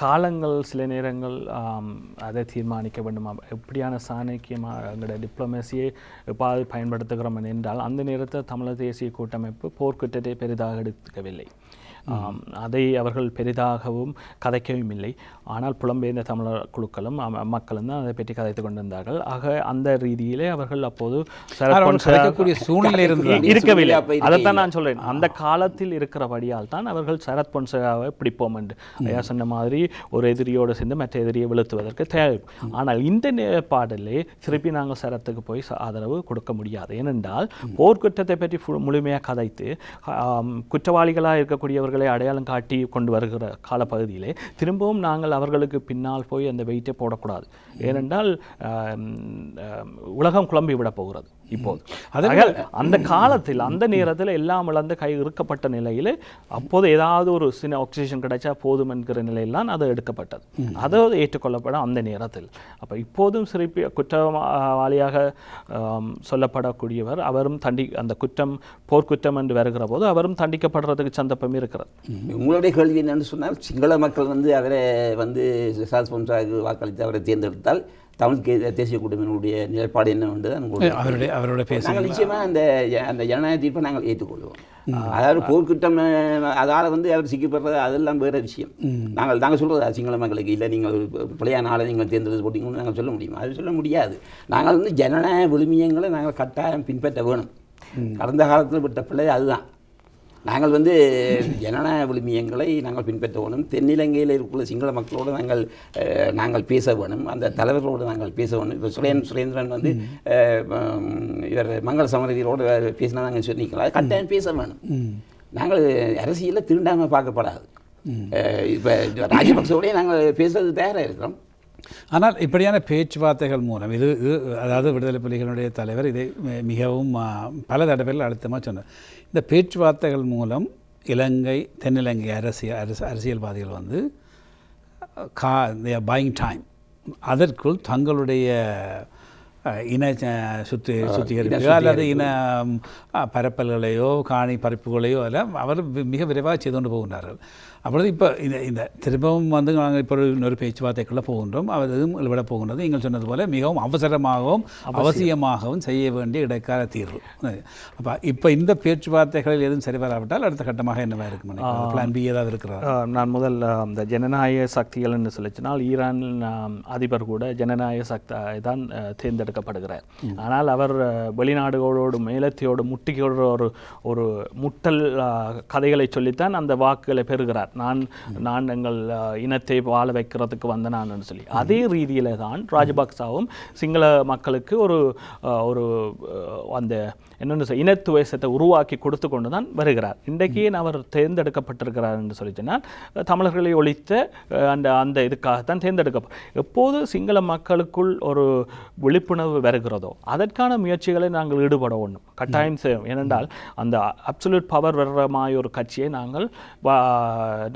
காலங்கள் சில நேரங்கள் அதை தீர்மானிக்க வேண்டுமா, எப்படியான சாணக்கியமாக எங்களுடைய டிப்ளமேசியை எவ்வாறு பயன்படுத்துகிறோம் என்றால் அந்த நேரத்தில் தமிழர் தேசிய கூட்டமைப்பு போர்க்குற்றத்தை பெரிதாக எடுக்கவில்லை. அதை அவர்கள் பெரிதாகவும் கதைக்கவும் இல்லை. ஆனால் புலம்பெயர்ந்த தமிழர் குழுக்களும் மக்களும் தான் அதை பற்றி கதைத்து கொண்டிருந்தார்கள். ஆக அந்த ரீதியிலே அவர்கள் அப்போது சூழ்நிலை இருக்கவில்லை. அதைத்தான் நான் சொல்றேன், அந்த காலத்தில் இருக்கிறபடியால் தான் அவர்கள் சரத் பொன்சேகாவை பிடிப்போம் என்று ஐயா சொன்ன மாதிரி ஒரு எதிரியோடு சேர்ந்து மற்ற எதிரியை வீழ்த்துவதற்கு தேவை. ஆனால் இந்த நிலைப்பாடிலே திருப்பி நாங்கள் சரத்துக்கு போய் ஆதரவு கொடுக்க முடியாது. ஏனென்றால் போர்க்குற்றத்தை பற்றி முழுமையாக கதைத்து குற்றவாளிகளாக இருக்கக்கூடியவர்கள் அடையாளம் காட்டி கொண்டு வருகிற காலப்பகுதியிலே திரும்பவும் நாங்கள் அவர்களுக்கு பின்னால் போய் அந்த வெயிட்டை போடக்கூடாது. ஏனென்றால் உலகம் குழம்பி விட போகிறது இப்போது. அந்த காலத்தில் அந்த நேரத்தில் எல்லாம் இழந்து கை இருக்கப்பட்ட நிலையில் அப்போது ஏதாவது ஒரு சின்ன ஆக்சிஜன் கிடைச்சா போதும் என்கிற நிலையில்தான் அது எடுக்கப்பட்டது. அதாவது ஏற்றுக்கொள்ளப்பட அந்த நேரத்தில். அப்போ இப்போதும் சிறப்பி குற்றவாளியாக சொல்லப்படக்கூடியவர் அவரும் அந்த குற்றம் போர்க்குற்றம் என்று வருகிற போது அவரும் தண்டிக்கப்படுறதுக்கு சந்தர்ப்பம் இருக்கிறது. உங்களுடைய கேள்வி என்னன்னு சொன்னால் சிங்கள மக்கள் அவரை சரத் பொன்சேகாவுக்கு வாக்களித்து அவரை தேர்ந்தெடுத்தால் தமிழ் தேசிய கூட்டமைப்பினுடைய நிலைப்பாடு என்னவென்று நாங்கள் நிச்சயமாக அந்த ஜனநாயக தீர்ப்பை நாங்கள் ஏற்றுக்கொள்வோம். அதாவது போர்க்குற்றம் அதால் அவர் சிக்கப்படுறது அதெல்லாம் வேறு விஷயம். நாங்கள் சொல்கிறது சிங்கள மக்களுக்கு இல்லை நீங்கள் பிள்ளையான ஆளை நீங்கள் தேர்ந்தெடுத்து போட்டிங்கன்னு நாங்கள் சொல்ல முடியுமா? அது சொல்ல முடியாது. நாங்கள் ஜனநாயக விழுமியங்களை நாங்கள் கட்டாயம் பின்பற்ற வேணும். கடந்த காலத்தில் விட்ட பிள்ளை அதுதான். நாங்கள் ஜனநாயக விழுமியங்களை நாங்கள் பின்பற்ற வேணும். தென்னிலங்கையில் இருக்கிற சிங்கள மக்களோடு நாங்கள் பேச வேணும். அந்த தலைவர்களோடு நாங்கள் பேச வேணும். இப்போ சுரேந்திரன் இவர் மங்கள சமரதியோடு பேசினா நாங்கள் சொன்னீங்களா, கட்டாயம் பேச வேணும். நாங்கள் அரசியலில் திருண்டாமல் பார்க்கப்படாது. இப்போ ராஜபக்சோடய நாங்கள் பேசுறது தயாராக இருக்கிறோம். ஆனால் இப்படியான பேச்சுவார்த்தைகள் மூலம் அதாவது விடுதலை புலிகளுடைய தலைவர் இதை மிகவும் பல தடவைகள் அழுத்தமாக சொன்னார். இந்த பேச்சுவார்த்தைகள் மூலம் தென்னிலங்கை அரசியல்வாதிகள் பாயிங் டைம், அதற்குள் தங்களுடைய இன சுத்திகரிப்பு அல்லது இன பரப்பல்களையோ காணி பறிப்புகளையோ எல்லாம் அவர் மிக விரைவாக செய்து கொண்டு போகின்றார்கள். அப்பொழுது இப்போ இந்த திரும்பவும் வந்து நாங்கள் இப்போ இன்னொரு பேச்சுவார்த்தைக்குள்ளே போகின்றோம். அதுவும் விட போகின்றது. நீங்கள் சொன்னது போல மிகவும் அவசரமாகவும் அவசியமாகவும் செய்ய வேண்டிய இடைக்கால தீர்வு. அப்போ இப்போ இந்த பேச்சுவார்த்தைகளில் எதுவும் சரி வராவிட்டால் அடுத்த கட்டமாக என்னவாக இருக்கும்? பிளான் பி ஏதாவது இருக்கிறதா? நான் முதல் இந்த ஜனநாயக சக்திகள்னு சொல்லிச்சினால் ஈரான் அதிபர் கூட ஜனநாயக சக்தி தான் தேர்ந்தெடுக்கப்படுகிறார். ஆனால் அவர் வெளிநாடுகளோடு மேலத்தையோடு முட்டிக்கொள்கிற ஒரு முட்டல் கதைகளை சொல்லித்தான் அந்த வாக்குகளை பெறுகிறார். நான் எங்கள் இனத்தை வாழ வைக்கிறதுக்கு வந்த நான் சொல்லி அதே ரீதியில் தான் ராஜபக்சாவும் சிங்கள மக்களுக்கு ஒரு அந்த என்னென்னு இனத்துவேசத்தை உருவாக்கி கொடுத்து கொண்டு தான் வருகிறார். இன்றைக்கு அவர் தேர்ந்தெடுக்கப்பட்டிருக்கிறார் என்று சொல்லி சொன்னால் தமிழர்களை ஒழித்த அந்த இதுக்காகத்தான் எப்போது சிங்கள மக்களுக்குள் ஒரு விழிப்புணர்வு வருகிறதோ அதற்கான முயற்சிகளை நாங்கள் ஈடுபட வேண்டும், கட்டாயம் செய்யும். ஏனென்றால் அந்த அப்சல்யூட் பவர் வர்றமாய் ஒரு கட்சியை நாங்கள்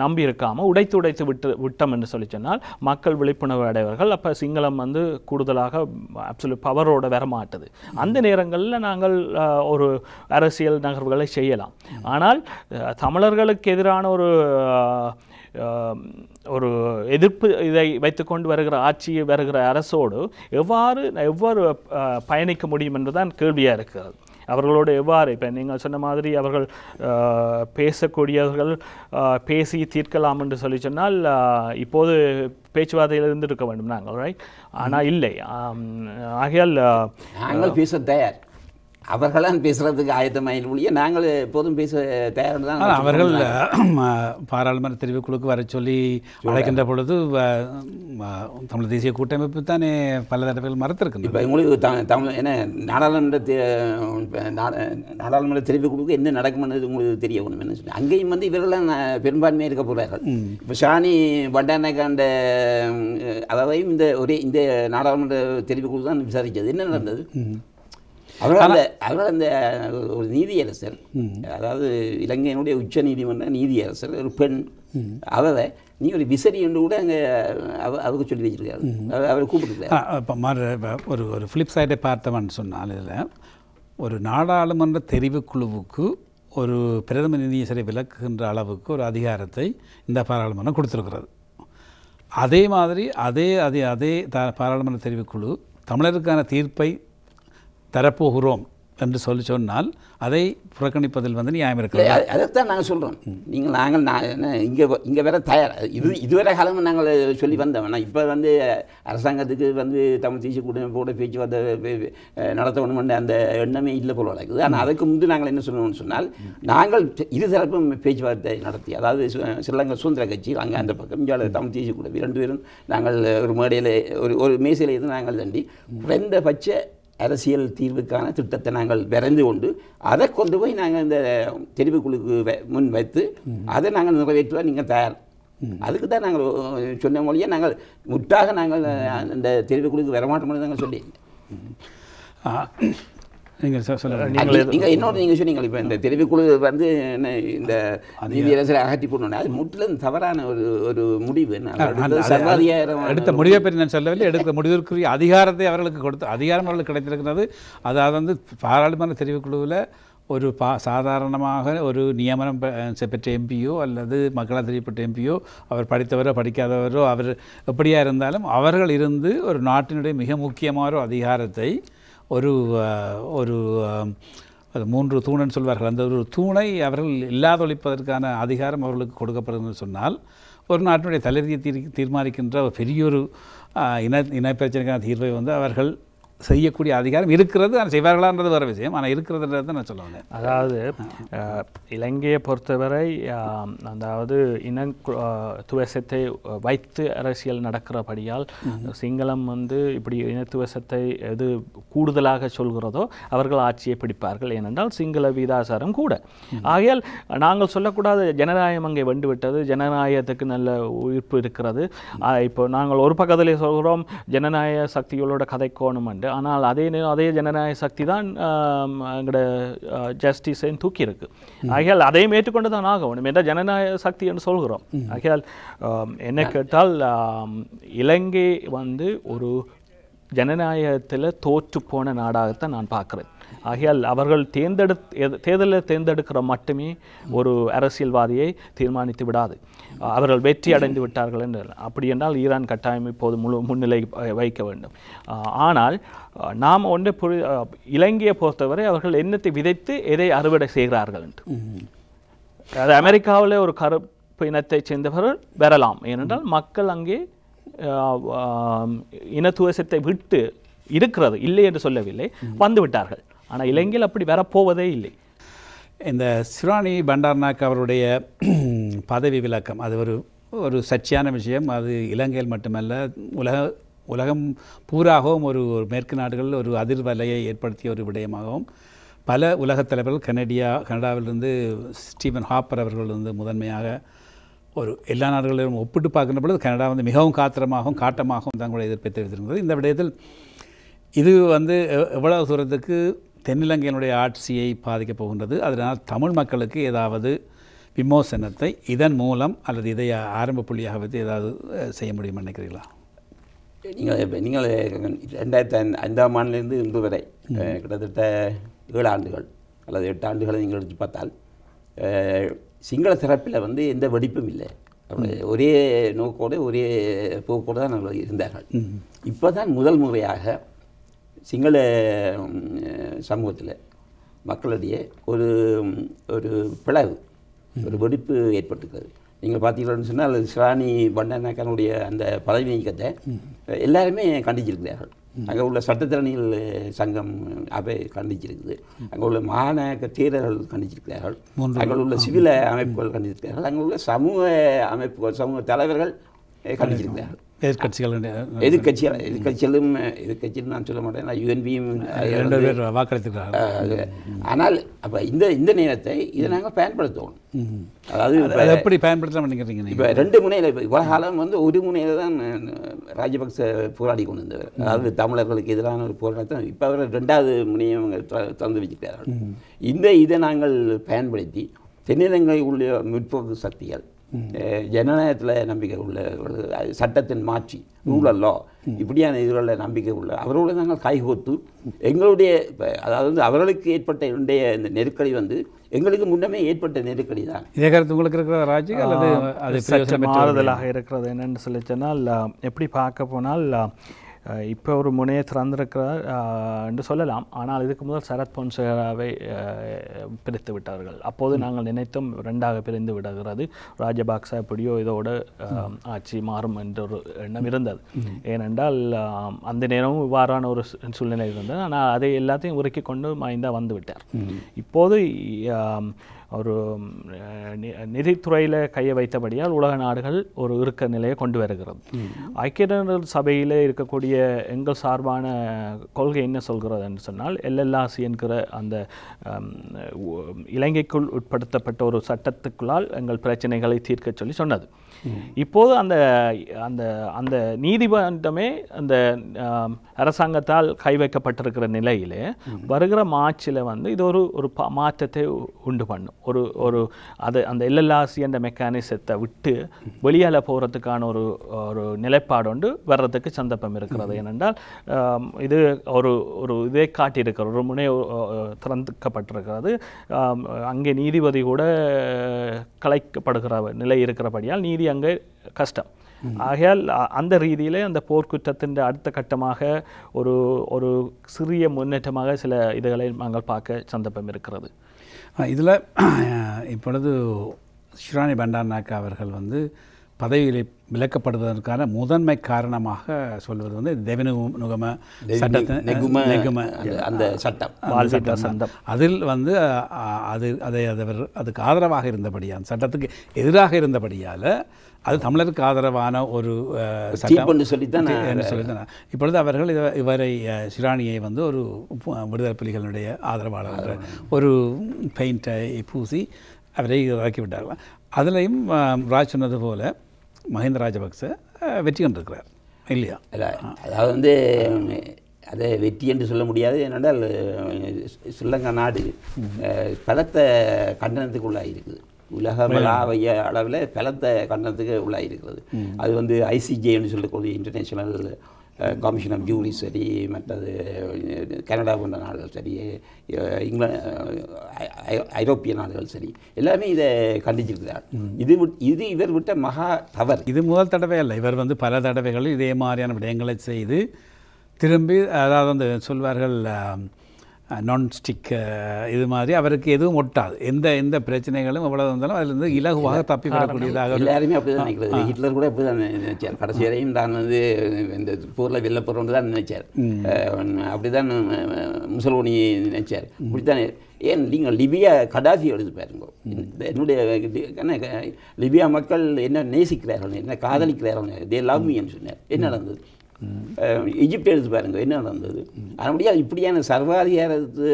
நம்பி இருக்காமல் உடைத்து விட்டோம் என்று சொல்லி சொன்னால் மக்கள் விழிப்புணர்வு அடைவார்கள். அப்போ சிங்களம் வந்து கூடுதலாக அப்சல்யூட் பவரோட வரமாட்டுது. அந்த நேரங்களில் நாங்கள் ஒரு அரசியல் நகர்வுகளை செய்யலாம். ஆனால் தமிழர்களுக்கு எதிரான ஒரு எதிர்ப்பு இதை வைத்துக்கொண்டு வருகிற வருகிற அரசோடு எவ்வாறு பயணிக்க முடியும் என்றுதான் கேள்வியாக இருக்கிறது. அவர்களோடு எவ்வாறு இப்போ நீங்கள் சொன்ன மாதிரி அவர்கள் பேசக்கூடியவர்கள் பேசி தீர்க்கலாம் என்று சொல்லி சொன்னால் இப்போது பேச்சுவார்த்தையில் இருந்திருக்க வேண்டும் நாங்கள், ரைட்? ஆனால் இல்லை. ஆகையால் நாங்கள் பேச தயார், அவர்களாம் பேசுகிறதுக்கு ஆயத்தமாக ஒழிய நாங்கள் எப்போதும் பேச தயார் தான். அவர்கள் பாராளுமன்ற தெரிவுக்குழுக்கு வர சொல்லி அழைக்கின்ற பொழுது தமிழ் தேசிய கூட்டமைப்பு தானே பல தடவைகள் மறுத்திருக்கு. இப்போ உங்களுக்கு என்ன நாடாளுமன்ற தெரிவுக்குழுக்கு என்ன நடக்கும்னு உங்களுக்கு தெரிய வேணும். என்ன சொல்லி அங்கேயும் வந்து இவர்களெல்லாம் பெரும்பான்மையாக இருக்க போகிறார்கள். இப்போ ஷானி பண்டானகாண்ட அவையும் இந்த நாடாளுமன்ற தெரிவுக்குழு தான் விசாரித்தது. என்ன நடந்தது? அவர்கள் அந்த ஒரு நீதியரசர், அதாவது இலங்கையினுடைய உச்ச நீதிமன்ற நீதியரசர் ஒரு பெண், அவரை நீ ஒரு விசரி என்று கூட அங்கே அவருக்கு சொல்லி வச்சிருக்காரு, அவரை கூப்பிட்டுருக்காரு. இப்போ ஒரு ஃபிலிப் சைடை பார்த்தவன்னு சொன்னால் இதில் ஒரு நாடாளுமன்ற தெரிவுக்குழுவுக்கு ஒரு பிரதம நீதியரசரை விலக்குகின்ற அளவுக்கு ஒரு அதிகாரத்தை இந்த பாராளுமன்றம் கொடுத்துருக்கிறது. அதே மாதிரி அதே பாராளுமன்ற தெரிவுக்குழு தமிழருக்கான தீர்ப்பை தரப்போகிறோம் என்று சொன்னால் அதை புறக்கணிப்பதில் வந்து நியாயம் இருக்கிறது. அதைத்தான் நாங்கள் சொல்கிறோம். நாங்கள் இங்கே வேற தயார். இதுவரை காலமும் நாங்கள் சொல்லி வந்தோம். இப்போ வந்து அரசாங்கத்துக்கு வந்து தமிழ் தேசிய கூட்டமைப்போட பேச்சுவார்த்தை நடத்தணும் அந்த எண்ணமே இல்லை போல இருக்குது. ஆனால் அதுக்கு முன்பு நாங்கள் என்ன சொல்லணும்னு சொன்னால், நாங்கள் இருதரப்பும் பேச்சுவார்த்தை நடத்தி, அதாவது ஸ்ரீலங்கா சுதந்திர கட்சி அங்கே அந்த பக்கம் இங்கே தமிழ் தேசிய கூட்டமைப்பு 2 பேரும் நாங்கள் ஒரு மேடையில் ஒரு மேசையில் இருந்து நாங்கள் தண்டி குறைந்தபட்ச அரசியல் தீர்வுக்கான திட்டத்தை நாங்கள் வரைந்து கொண்டு அதை கொண்டு போய் நாங்கள் இந்த தெரிவுக்குழுக்கு முன் வைத்து அதை நாங்கள் நிறைவேற்றுவா நீங்கள் தயார். அதுக்கு தான் நாங்கள் சொன்ன மொழியை நாங்கள் முட்டாக நாங்கள் இந்த தெரிவுக்குழுக்கு வரமாட்டோம்னு நாங்கள் சொல்லி. நீங்கள் இன்னொரு நீங்கள் சொன்னீங்க, இப்போ இந்த தெரிவுக்குழு வந்து இந்த நீதியரசரை அகற்றி போடணும், அது முற்றிலும் தவறான ஒரு முடிவு. எடுத்த முடிவை பற்றி நான் சொல்லவில்லை, எடுத்த முடிவிற்குரிய அதிகாரத்தை அவர்களுக்கு அதிகாரம் அவர்களுக்கு கிடைத்திருக்கிறது. அதாவது வந்து பாராளுமன்ற தெரிவுக்குழுவில் ஒரு சாதாரணமாக ஒரு நியமனம் பெற்ற எம்பியோ அல்லது மக்களால் தெரியப்பட்ட எம்பியோ, அவர் படித்தவரோ படிக்காதவரோ அவர் எப்படியா இருந்தாலும் அவர்கள் இருந்து ஒரு நாட்டினுடைய மிக முக்கியமான ஒரு அதிகாரத்தை ஒரு 3 தூணன்னு சொல்வார்கள், அந்த ஒரு தூணை அவர்கள் இல்லாதொழிப்பதற்கான அதிகாரம் அவர்களுக்கு கொடுக்கப்படுதுன்னு சொன்னால் ஒரு நாட்டினுடைய தலைவியை தீர்மானிக்கின்ற பெரியொரு இனப்பிரச்சனைக்கான தீர்வை வந்து அவர்கள் செய்யக்கூடிய அதிகாரம் இருக்கிறது. ஆனால் செய்வார்களான்றது வேறு விஷயம், ஆனால் இருக்கிறதுன்றது நான் சொல்ல வந்தேன். அதாவது இலங்கையை பொறுத்தவரை அதாவது இனத்துவசத்தை வைத்து அரசியல் நடக்கிறபடியால் சிங்களம் வந்து இப்படி இனத்துவசத்தை எது கூடுதலாக சொல்கிறதோ அவர்கள் ஆட்சியை பிடிப்பார்கள். ஏனென்றால் சிங்கள வீதாசாரம் கூட. ஆகையால் நாங்கள் சொல்லக்கூடாது ஜனநாயகம் அங்கே வந்துவிட்டது, ஜனநாயகத்துக்கு நல்ல உயிர்ப்பு இருக்கிறது. இப்போ நாங்கள் ஒரு பக்கத்திலே சொல்கிறோம் ஜனநாயக சக்திகளோட கதைக்கோணும் என்று. ஆனால் அதே ஜனநாயக சக்தி தான் எங்களோட ஜஸ்டிஸையும் தூக்கி இருக்கு. ஆகையால் அதையும் ஏற்றுக்கொண்டு தான் ஆகணும் என்ற ஜனநாயக சக்தி என்று சொல்கிறோம். ஆகையால் என்ன கேட்டால் இலங்கை வந்து ஒரு ஜனநாயகத்தில் தோற்று போன நாடாகத்தான் நான் பார்க்குறேன். ஆகையால் அவர்கள் தேர்தலில் தேர்ந்தெடுக்கிற மட்டுமே ஒரு அரசியல்வாதியை தீர்மானித்து விடாது. அவர்கள் வெற்றி அடைந்து விட்டார்கள் என்று அப்படி என்றால் ஈரான் கட்டாயம் இப்போது முன்னிலை வைக்க வேண்டும். ஆனால் நாம் ஒன்றை இலங்கையை பொறுத்தவரை அவர்கள் என்னத்தை விதைத்து எதை அறுவடை செய்கிறார்கள் என்று. அது அமெரிக்காவில் ஒரு கருப்பு இனத்தை சேர்ந்தவர்கள் வரலாம், ஏனென்றால் மக்கள் அங்கே இனத்துவசத்தை விட்டு இருக்கிறது, இல்லை என்று சொல்லவில்லை, வந்து விட்டார்கள். ஆனால் இலங்கையில் அப்படி வரப்போவதே இல்லை. இந்த சிராணி பண்டாரநாயக்க அவருடைய பதவி விலக்கம் அது ஒரு சர்ச்சையான விஷயம். அது இலங்கையில் மட்டுமல்ல, உலகம் பூராகவும் ஒரு மேற்கு நாடுகளில் ஒரு அதிர்வலையை ஏற்படுத்திய ஒரு விடயமாகவும் பல உலகத் தலைவர்கள் கனடாவிலிருந்து ஸ்டீவன் ஹாப்பர் அவர்கள் வந்து முதன்மையாக ஒரு எல்லா நாடுகளிலும் ஒப்பிட்டு பார்க்கின்ற பொழுது கனடா வந்து மிகவும் காத்திரமாகவும் காட்டமாகவும் தங்களுடைய எதிர்ப்பை தெரிவித்திருக்கிறது. இந்த விடயத்தில் இது வந்து எவ்வளவு தூரத்துக்கு தென்னிலங்கையினுடைய ஆட்சியை பாதிக்கப் போகின்றது, அதனால் தமிழ் மக்களுக்கு ஏதாவது விமோசனத்தை இதன் மூலம் அல்லது இதை ஆரம்ப புள்ளியாக வைத்து ஏதாவது செய்ய முடியும்னு நினைக்கிறீங்களா? நீங்கள் 2005ஆம் ஆண்டிலிருந்து இன்று வரை கிட்டத்தட்ட 7 ஆண்டுகள் அல்லது 8 ஆண்டுகளை நீங்கள் எடுத்து பார்த்தால் சிங்கள தரப்பில் வந்து எந்த வெடிப்பும் இல்லை. ஒரே நோக்கோடு ஒரே போக்கோடு தான் நாங்கள் இருந்தார்கள். இப்போ தான் முதல் முறையாக சிங்கள சமூகத்தில் மக்களிடையே ஒரு பிளவு, ஒரு வெடிப்பு ஏற்பட்டுக்கிறது. நீங்கள் பார்த்தீங்கன்னு சொன்னால் சிராணி பண்டாரநாயக்கனுடைய அந்த பதவி நீக்கத்தை எல்லாருமே கண்டிச்சிருக்கிறார்கள். அங்கே உள்ள சட்டத்திறனிகள் சங்கம் அவை கண்டிச்சிருக்குது, அங்கே உள்ள மாநாயக்க தேரர்கள் கண்டிச்சிருக்கிறார்கள், அங்கே உள்ள சிவில அமைப்புகள் கண்டிச்சிருக்கிறார்கள், அங்கே உள்ள சமூக அமைப்புகள் சமூக தலைவர்கள் கண்டிச்சிருக்கிறார்கள். எதிர்கட்சிகளும் நான் சொல்ல மாட்டேன், யுஎன்பியும் வாக்களித்திருக்கிறார்கள். ஆனால் அப்போ இந்த நேரத்தை இதை நாங்கள் பயன்படுத்துவோம். அதாவது எப்படி பயன்படுத்தலாம் நினைக்கிறீங்க? இப்போ 2 முனையில், இப்போ இவ்வளோ காலம் வந்து ஒரு முனையில் தான் ராஜபக்ச போராடி கொண்டு வந்தவர், அதாவது தமிழர்களுக்கு எதிரான ஒரு போராட்டம். இப்போ அவர் 2வது முனையை அவங்க திறந்து வச்சுக்கிறார்கள். இதை நாங்கள் பயன்படுத்தி தென்னிலங்கை உள்ள முற்போக்கு சக்திகள், ஜனநாயகத்தில் நம்பிக்கை உள்ள, சட்டத்தின் மாற்றி ரூல் லா இப்படியான இதுகளில் நம்பிக்கை உள்ள அவரோடு நாங்கள் கைகோத்து எங்களுடைய அதாவது அவர்களுக்கு ஏற்பட்ட என்னுடைய இந்த நெருக்கடி வந்து எங்களுக்கு முன்னமே ஏற்பட்ட நெருக்கடி தான். இதே கருத்து உங்களுக்கு இருக்கிற ராஜி அல்லது அது மாறுதலாக இருக்கிறது என்னென்னு சொல்லி சொன்னால், எப்படி பார்க்க போனால் இப்போ ஒரு முனையை திறந்திருக்கிறார் என்று சொல்லலாம். ஆனால் இதுக்கு முதல் சரத் பொன்சேகாவை பிரித்து விட்டார்கள். அப்போது நாங்கள் நினைத்தும் 2ஆக பிரிந்து விடுகிறது, ராஜபக்ச எப்படியோ இதோடு ஆட்சி மாறும் என்ற ஒரு எண்ணம் இருந்தது. ஏனென்றால் அந்த நேரமும் இவ்வாறான ஒரு சூழ்நிலை இருந்தது. ஆனால் அதை எல்லாத்தையும் உருக்கி கொண்டு மைந்தா வந்து விட்டார். இப்போது ஒரு நிதித்துறையில் கையை வைத்தபடியால் உலக நாடுகள் ஒரு இறுக்க நிலையை கொண்டு வருகிறது. ஐக்கிய நாடுகள் சபையில் இருக்கக்கூடிய எங்கள் சார்பான கொள்கை என்ன சொல்கிறது என்று சொன்னால், எல்எல்ஆர்சி என்கிற அந்த இலங்கைக்குள் உட்படுத்தப்பட்ட ஒரு சட்டத்துக்குள்ளால் எங்கள் பிரச்சனைகளை தீர்க்க சொல்லி சொன்னது. இப்போது அந்த அந்த அந்த நீதிமன்றமே அந்த அரசாங்கத்தால் கை வைக்கப்பட்டிருக்கிற நிலையிலே வருகிற மார்ச்சில் வந்து இது ஒரு மாற்றத்தை உண்டு பண்ணும். ஒரு அந்த எல்எல்ஆர்சி என்ற மெக்கானிசத்தை விட்டு வெளியால் போகிறதுக்கான ஒரு நிலைப்பாடு ஒன்று வர்றதுக்கு சந்தர்ப்பம் இருக்கிறது. ஏனென்றால் இது ஒரு இதை காட்டியிருக்கிற ஒரு முனை திறந்துக்கப்பட்டிருக்கிறது. அங்கே நீதிபதி கூட கலைக்கப்படுகிற நிலை இருக்கிறபடியால் நீதி அங்கே கஷ்டம். ஆகையால் அந்த ரீதியிலே அந்த போர்க்குற்றத்தின் அடுத்த கட்டமாக ஒரு சிறிய முன்னேற்றமாக சில இதுகளை நாங்கள் பார்க்க சந்தர்ப்பம் இருக்கிறது. இதில் இப்பொழுது சிராணி பண்டாரநாயக்க அவர்கள் வந்து பதவிகளை விலக்கப்படுவதற்கான முதன்மை காரணமாக சொல்வது வந்து தெவினுகம அந்த சட்டம் அதில் வந்து அதுக்கு ஆதரவாக இருந்தபடியால், சட்டத்துக்கு எதிராக இருந்தபடியால் அது தமிழருக்கு ஆதரவான ஒரு சட்டம் என்று சொல்லித்தான் இப்பொழுது அவர்கள் இவரை சிராணியை வந்து ஒரு விடுதலை புலிகளுடைய ஆதரவாளர் ஒரு பெயிண்டை பூசி அவரை இறக்கிவிட்டார்கள். அதிலையும் ராஜ் சொன்னது போல மஹிந்த ராஜபக்ச வெற்றி கண்டிருக்கிறார் இல்லையா? அதாவது வந்து அதை வெற்றி என்று சொல்ல முடியாது. ஏனென்றால் ஸ்ரீலங்கா நாடு பலத்த கண்டனத்துக்குள்ளாக இருக்குது. உலகளாவிய அளவில் பலத்த கண்டனத்துக்கு உள்ளாக இருக்கிறது. அது வந்து ஐசிஜே என்று சொல்லக்கூடிய இன்டர்நேஷ்னல் கமிஷன் ஆஃப் ஜூரி சரி, மற்றது கனடா போன்ற நாடுகள் சரி, ஐரோப்பிய நாடுகள் சரி, எல்லாமே இதை கண்டிச்சிருக்கிறார். இது இவர் விட்ட மகா தவறு. இது முதல் தடவை அல்ல, இவர் வந்து பல தடவைகள் இதே மாதிரியான விடயங்களை செய்து திரும்பி, அதாவது வந்து சொல்வார்கள் நான்ஸ்டிக், இது மாதிரி அவருக்கு எதுவும் ஒட்டாது. எந்த பிரச்சனைகளும் எவ்வளவு இருந்தாலும் அதிலிருந்து இலகுவாக தப்பி வரக்கூடியதாக. எல்லாருமே அப்படி தான் நினைக்கிறது. ஹிட்லர் கூட அப்படி தான் நினைச்சார். கடைசி வரையும் தான் வந்து இந்த போரில் வெல்ல போகிறோன்னு தான் நினைச்சார். அப்படி தான் முசோலினி நினைச்சார். இப்படித்தானே. ஏன் நீங்கள் லிபியா கடாஃபி எடுத்து பாருங்க. என்னுடைய லிபியா மக்கள் என்ன நேசிக்கிறார்கள், என்ன காதலிக்கிறார்கள், தே லவ் மீன்னு சொன்னார். என்ன நடந்தது? ஈஜிப்ட் எடுத்து பாருங்க, என்ன நடந்தது? அதனுடைய இப்படியான சர்வாதிகாரத்து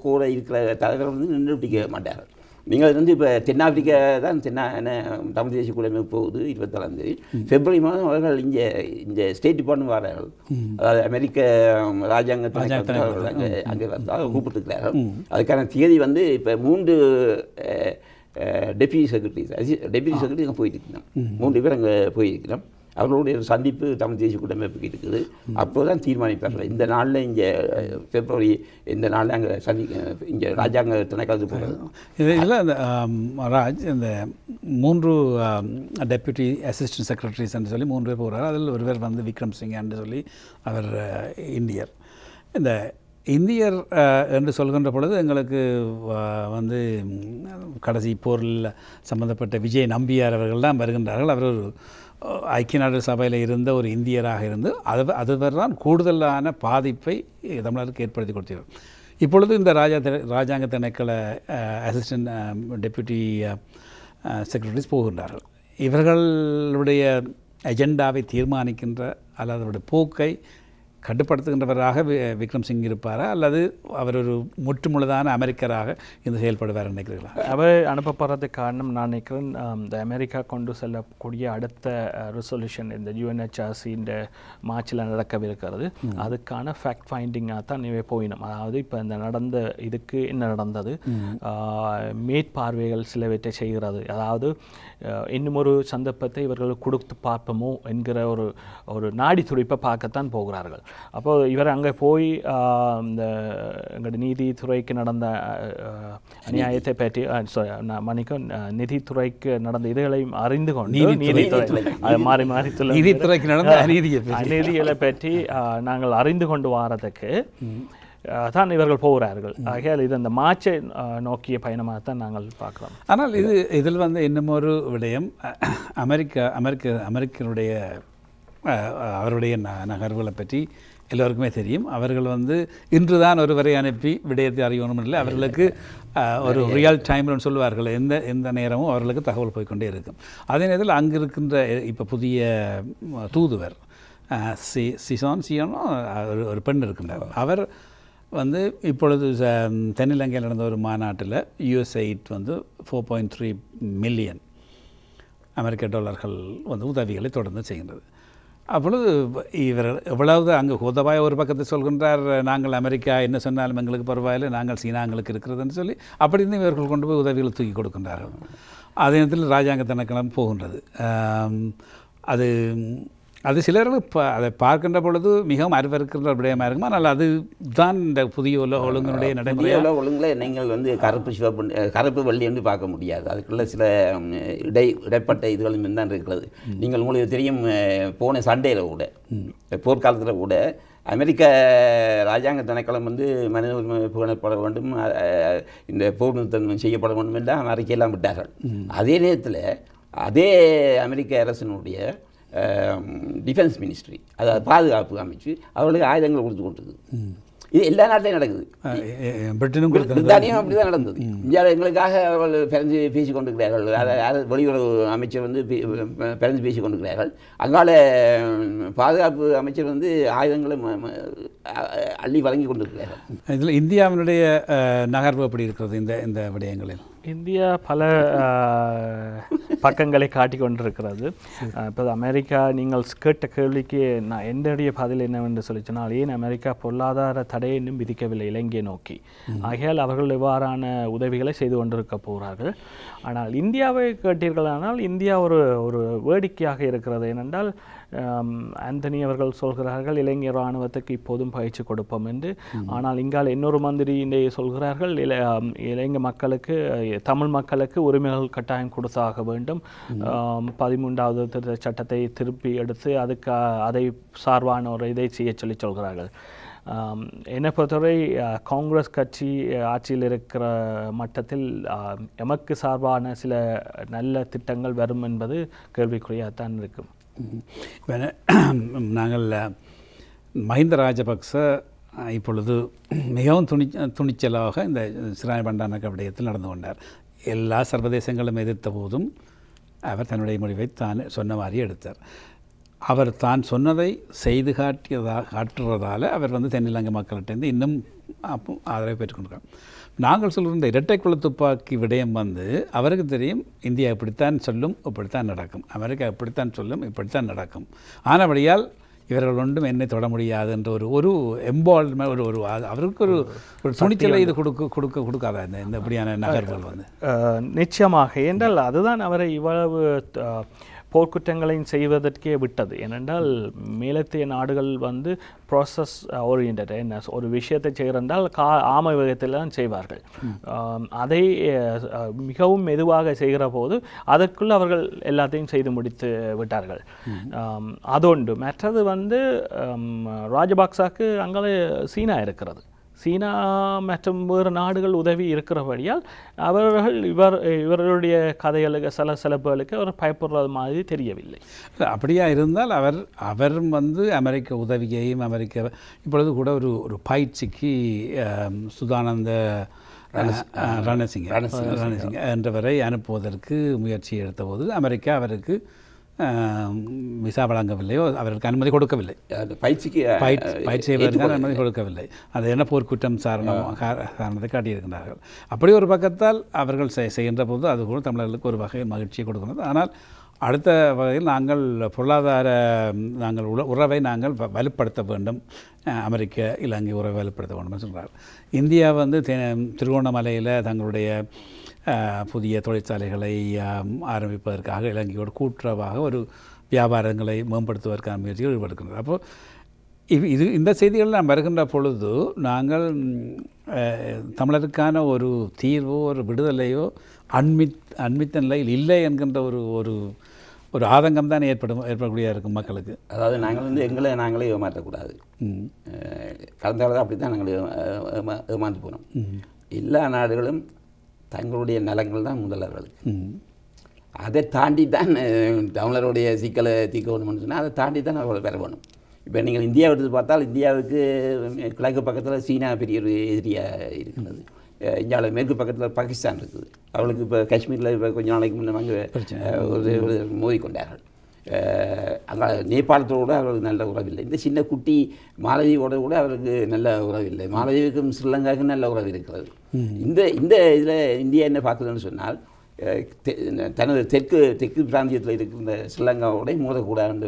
கூட இருக்கிற தலைவர் வந்து நின்று பிடிக்க மாட்டார்கள். நீங்கள் வந்து இப்போ தென்னாப்பிரிக்கா தான் தமிழ் தேசிய கூட்டமைப்பு போகுது 24ஆம் தேதி பிப்ரவரி மாதம். அவர்கள் இங்கே ஸ்டேட் டிபார்ட்மெண்ட் வரார்கள், அதாவது அமெரிக்க ராஜாங்கத்தை அங்கே வந்து கூப்பிட்டுருக்கிறார்கள். அதுக்கான தேதி வந்து இப்போ 3 டெப்யூட்டி செக்ரட்டரி அங்கே போயிருக்கிறோம். 3 பேர் அங்கே போயிருக்கிறோம். அவர்களுடைய சந்திப்பு தமிழ் தேசிய கூட்டமைப்புக்கு இருக்குது. அப்போ தான் தீர்மானிப்பார்கள். இந்த நாளில் இங்கே பிப்ரவரி இந்த நாளில் அங்கே இங்கே ராஜாங்க திணைக்களத்து போகிறது. இதில் இந்த ராஜ் இந்த 3 டெப்யூட்டி அசிஸ்டன்ட் செக்ரட்டரிஸ் என்று சொல்லி 3 பேர் போகிறார். அதில் ஒருவர் வந்து விக்ரம் சிங் என்று சொல்லி அவர் இந்தியர். இந்த இந்தியர் என்று சொல்கின்ற பொழுது எங்களுக்கு வந்து கடைசி போரில் சம்பந்தப்பட்ட விஜய் நம்பியார் அவர்கள்லாம் வருகின்றார்கள். அவர் ஒரு ஐக்கிய நாடுகள் சபையில் இருந்த ஒரு இந்தியராக இருந்து அதுவர் தான் கூடுதலான பாதிப்பை தமிழருக்கு ஏற்படுத்தி கொடுத்தார். இப்பொழுது இந்த ராஜாங்க திணைக்கள அசிஸ்டன்ட் டெப்யூட்டி செக்ரட்டரிஸ் போகின்றார்கள். இவர்களுடைய அஜெண்டாவை தீர்மானிக்கின்ற அல்லது அவருடைய போக்கை கட்டுப்படுத்துகின்றவராக விக்ரம் சிங் இருப்பாரா, அல்லது அவர் ஒரு முற்றுமுழுதான அமெரிக்கராக இந்த செயல்படுவார் நினைக்கிறீர்களா? அவர் அனுப்பப்படுறதுக்கு காரணம் நான் நினைக்கிறேன், இந்த அமெரிக்கா கொண்டு செல்லக்கூடிய அடுத்த ரெசல்யூஷன் இந்த UNHRC இந்த மார்ச்சில் நடக்கவிருக்கிறது. அதுக்கான ஃபேக்ட் ஃபைண்டிங்காக தான் இவை போயிடும். அதாவது இப்போ இந்த நடந்த இதுக்கு என்ன நடந்தது, மேற்பார்வைகள் சிலவற்றை செய்கிறது. அதாவது இன்னும் ஒரு சந்தர்ப்பத்தை இவர்கள் கொடுத்து பார்ப்போமோ என்கிற ஒரு நாடி துடிப்பை பார்க்கத்தான் போகிறார்கள். அப்போ இவர் அங்கே போய் இந்த எங்களுடைய நீதித்துறைக்கு நடந்த அநியாயத்தை பற்றி மன்னிக்கும் நீதித்துறைக்கு நடந்த இதுகளையும் அறிந்து கொண்டு நீதித்துறை அது மாறி மாறி நீதித்துறைக்கு நடந்த அநீதிகளை பற்றி நாங்கள் அறிந்து கொண்டு வாரதுக்கு தான் இவர்கள் போகிறார்கள். ஆகையால் இது அந்த மார்ச்சை நோக்கிய பயணமாக தான் நாங்கள் பார்க்கலாம். ஆனால் இதில் வந்து இன்னும் ஒரு விடயம், அமெரிக்கனுடைய அவருடைய நகர்வுகளை பற்றி எல்லோருக்குமே தெரியும். அவர்கள் வந்து இன்று தான் ஒருவரை அனுப்பி விடயத்தை அறியணும் இல்லை, அவர்களுக்கு ஒரு ரியல் டைம்னு சொல்லுவார்கள். எந்த நேரமும் அவர்களுக்கு தகவல் போய்கொண்டே இருக்கும். அதே நேரத்தில் அங்கே இருக்கின்ற இப்போ புதிய தூதுவர் சியானோ ஒரு பெண் இருக்கின்றார். அவர் வந்து இப்பொழுது தென்னிலங்கையில் நடந்த ஒரு மாநாட்டில் USAID வந்து 4.3 மில்லியன் அமெரிக்க டாலர்கள் வந்து உதவிகளை தொடர்ந்து செய்கின்றது. அப்பொழுது இவர் எவ்வளவு அங்கே உதவாய் ஒரு பக்கத்தை சொல்கின்றார், நாங்கள் அமெரிக்கா என்ன சொன்னாலும் எங்களுக்கு பரவாயில்லை, நாங்கள் சீனா எங்களுக்கு இருக்கிறதுன்னு சொல்லி அப்படின்னு இவர்கள் கொண்டு போய் உதவிகளை தூக்கி கொடுக்கின்றார்கள். அதே நேரத்தில் ராஜாங்க திணைக்களம் போகின்றது. அது சிலர்களுக்கு அதை பார்க்கின்ற பொழுது மிகவும் அருவருக்கின்ற விடயமாக இருக்கும். ஆனால் அது தான் இந்த புதிய ஒழுங்கினுடைய நடைமுறை. ஒழுங்கில் நீங்கள் வந்து கருப்பு வெள்ளி என்று பார்க்க முடியாது. அதுக்குள்ள சில இடைப்பட்ட இதுகளும் தான் இருக்கிறது. நீங்கள் உங்களுக்கு தெரியும், போன சண்டேல கூட போர்க்காலத்தில் கூட அமெரிக்க ராஜாங்க திணைக்களம் வந்து மனித உரிமை புகழப்பட வேண்டும், இந்த போர் நிறுத்தம் செய்யப்பட வேண்டும் என்று அறிக்கையெல்லாம் விட்டார்கள். அதே நேரத்தில் அதே அமெரிக்க அரசினுடைய டிஃபென்ஸ் மினிஸ்ட்ரி, அதாவது பாதுகாப்பு அமைச்சு அவர்களுக்கு ஆயுதங்கள் கொடுத்து கொண்டிருக்குது. இது எல்லா நாட்டிலையும் நடக்குது. பிரித்தானியும் அப்படி தான் நடந்தது. இந்தியாவில் எங்களுக்காக அவர்கள் பிறந்து பேசி கொண்டிருக்கிறார்கள். அதாவது வெளியுறவு அமைச்சர் வந்து பிறந்து பேசி கொண்டிருக்கிறார்கள். அங்கால பாதுகாப்பு அமைச்சர் வந்து ஆயுதங்களை அள்ளி வழங்கி கொண்டிருக்கிறார்கள். இதில் இந்தியாவினுடைய நகர்வு எப்படி இருக்கிறது இந்த விடயங்களில்? இந்தியா பல பக்கங்களை காட்டி கொண்டிருக்கிறது. இப்போ அமெரிக்கா நீங்கள் கேட்ட கேள்விக்கு நான் என்னுடைய பதில் என்னவென்று சொல்லிச்சனால், ஏன் அமெரிக்கா பொருளாதார தடையை இன்னும் விதிக்கவில்லை இலங்கையை நோக்கி? ஆகையால் அவர்கள் இவ்வாறான உதவிகளை செய்து கொண்டிருக்க போகிறார்கள். ஆனால் இந்தியாவை கேட்டீர்களானால் இந்தியா ஒரு வேடிக்கையாக இருக்கிறது. ஏனென்றால் ஆந்தனி அவர்கள் சொல்கிறார்கள் இலங்கை இராணுவத்துக்கு இப்போதும் பயிற்சி கொடுப்போம் என்று. ஆனால் இங்கால இன்னொரு மந்திரி சொல்கிறார்கள் இலங்கை மக்களுக்கு தமிழ் மக்களுக்கு உரிமைகள் கட்டாயம் கொடுத்தாக வேண்டும். 13வது திருத்த சட்டத்தை திருப்பி எடுத்து அதை சார்பான ஒரு இதை செய்ய சொல்கிறார்கள். என்னை பொறுத்தவரை காங்கிரஸ் கட்சி ஆட்சியில் இருக்கிற மட்டத்தில் எமக்கு சார்பான சில நல்ல திட்டங்கள் வரும் என்பது கேள்விக்குறியாகத்தான் இருக்கும். நாங்கள் மஹிந்த ராஜபக்ச இப்பொழுது மிகவும் துணிச்சலாக இந்த சிராணி பண்டாரநாயக்க விடயத்தில் நடந்து கொண்டார். எல்லா சர்வதேசங்களும் எதிர்த்த போதும் அவர் தன்னுடைய முடிவை தான் சொன்ன மாதிரி எடுத்தார். அவர் தான் சொன்னதை செய்து காட்டுறதால அவர் தென்னிலங்கை மக்கள்கிட்ட இன்னும் ஆதரவை பெற்றுக்கொண்டிருக்கார். நாங்கள் சொல்கிற இந்த இரட்டை குழு துப்பாக்கி விடயம் அவருக்கு தெரியும், இந்தியா இப்படித்தான் சொல்லும், இப்படித்தான் நடக்கும், அமெரிக்கா இப்படித்தான் சொல்லும், இப்படித்தான் நடக்கும். ஆனபடியால் இவர்கள் ஒன்றும் என்னை தொட முடியாது என்ற ஒரு எம்பால்மெண்ட் ஒரு அவருக்கு ஒரு துணிச்சலை இது கொடுக்காத இந்த இப்படியான நகர்வுகள் நிச்சயமாக. என்றால் அதுதான் அவரை இவ்வளவு போர்க்குற்றங்களையும் செய்வதற்கே விட்டது. ஏனென்றால் மேலத்திய நாடுகள் ப்ராசஸ் ஓரியன்ட், என்ன ஒரு விஷயத்தை செய்கிறால் ஆமை வேகத்தில் தான் செய்வார்கள். அதை மிகவும் மெதுவாக செய்கிற போது அதற்குள் அவர்கள் எல்லாத்தையும் செய்து முடித்து விட்டார்கள். அதொன்று. மற்றது ராஜபக்சாக்கு அங்கே சீனா இருக்கிறது. சீனா மற்றும் வேறு நாடுகள் உதவி இருக்கிறபடியால் அவர்கள் இவர்களுடைய கதைகளுக்கு சலசலப்புகளுக்கு அவர் பயப்படுறது மாதிரி தெரியவில்லை. அப்படியா இருந்தால் அவர் அமெரிக்க உதவியையும் இப்பொழுது கூட ஒரு பயிற்சிக்கு சுதானந்த ரணசிங்க என்றவரை அனுப்புவதற்கு முயற்சி எடுத்தபோது அமெரிக்கா அவருக்கு விசா வழங்கவில்லையோ, அவருக்கு அனுமதி கொடுக்கவில்லை. பயிற்சி செய்வதற்கான அனுமதி கொடுக்கவில்லை. அது என்ன போர்க்குற்றம் காரணத்தை காட்டியிருக்கிறார்கள். அப்படி ஒரு பக்கத்தால் அவர்கள் செய்கின்ற போது அது கூட தமிழர்களுக்கு ஒரு வகை மகிழ்ச்சியை கொடுக்கிறது. ஆனால் அடுத்த வகையில் நாங்கள் பொருளாதார உறவை நாங்கள் வலுப்படுத்த வேண்டும், அமெரிக்க இலங்கை உறவை வலுப்படுத்த வேண்டும் சொல்கிறார். இந்தியா திருகோணமலையில் தங்களுடைய புதிய தொழிற்சாலைகளை ஆரம்பிப்பதற்காக இலங்கையோடு கூட்டுறவாக ஒரு வியாபாரங்களை மேம்படுத்துவதற்கான முயற்சிகள் ஈடுபடுகின்றனர். அப்போது இந்த செய்திகள் நாம் வருகின்ற பொழுது நாங்கள் தமிழருக்கான ஒரு தீர்வோ ஒரு விடுதலையோ அண்மித்த நிலையில் இல்லை என்கின்ற ஒரு ஆதங்கம் தான் ஏற்படக்கூடிய இருக்கும் மக்களுக்கு. அதாவது நாங்கள் நாங்களே ஏமாற்றக்கூடாது. கடந்த காலத்தில் அப்படி தான் நாங்கள் ஏமாந்து போனோம். எல்லா நாடுகளும் தங்களுடைய நலங்கள் தான் முதல்வர்களுக்கு. அதை தாண்டி தான் தமிழருடைய சிக்கலை தீர்க்க வேணும்னு சொன்னால் அதை தாண்டி தான் அவர்கள் பெற வேணும். இப்போ நீங்கள் இந்தியாவை எடுத்து பார்த்தால் இந்தியாவுக்கு கிழக்கு பக்கத்தில் சீனா பெரிய ஒரு எதிரியாக இருக்கிறது. இந்தியாவில் மேற்கு பக்கத்தில் பாகிஸ்தான் இருக்குது. அவளுக்கு இப்போ காஷ்மீரில் இப்போ கொஞ்சம் நாளைக்கு முன்னே ஒரு மோதி கொண்டார்கள். அங்கே நேபாளத்தோடு அவர்களுக்கு நல்ல உறவில்லை. இந்த சின்ன குட்டி மாலதீவோட கூட அவருக்கு நல்ல உறவில்லை. மாலதீவுக்கும் ஸ்ரீலங்காவுக்கும் நல்ல உறவு இருக்கிறது. இந்த இதில் இந்தியா என்ன பார்க்குதுன்னு சொன்னால் தனது தெற்கு பிராந்தியத்தில் இருக்கிற ஸ்ரீலங்காவோட மோதக்கூடாது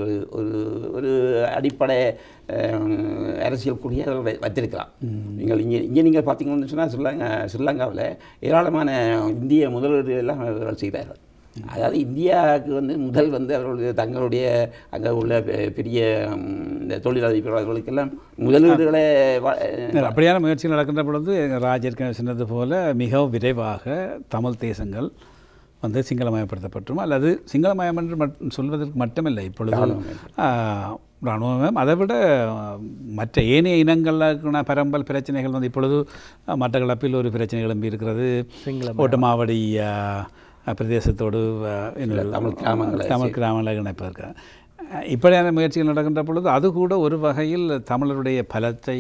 ஒரு அடிப்படை அரசியல் கூடிய அவர்கள் வைத்திருக்கலாம். நீங்கள் பார்த்தீங்கன்னு சொன்னால் ஸ்ரீலங்காவில் ஏராளமான இந்திய முதலீடு எல்லாம் அவர்கள் செய்கிறார்கள். அதாவது இந்தியாவுக்கு முதல் அவர்களுடைய தங்களுடைய அங்கே உள்ள பெரிய இந்த தொழிலதிபர் அவர்களுக்கெல்லாம் முதலீடுகளை அப்படியான முயற்சிகள் நடக்கின்ற பொழுது ராஜேற்கனவே சொன்னது போல மிகவும் விரைவாக தமிழ் தேசங்கள் சிங்களமயப்படுத்தப்பட்டுரும். அல்லது சிங்களமயம் என்று சொல்வதற்கு மட்டுமில்லை, இப்பொழுது இராணுவம் அதை விட மற்ற ஏனைய இனங்களில் பரம்பல் பிரச்சனைகள் இப்பொழுது மட்டக்களப்பில் ஒரு பிரச்சனை எழும்பி இருக்கிறது. ஓட்டமாவடி பிரதேசத்தோடு தமிழ் கிராமங்களை இணைப்பதற்கு இப்படியான முயற்சிகள் நடக்கின்ற பொழுது அது கூட ஒரு வகையில் தமிழருடைய பலத்தை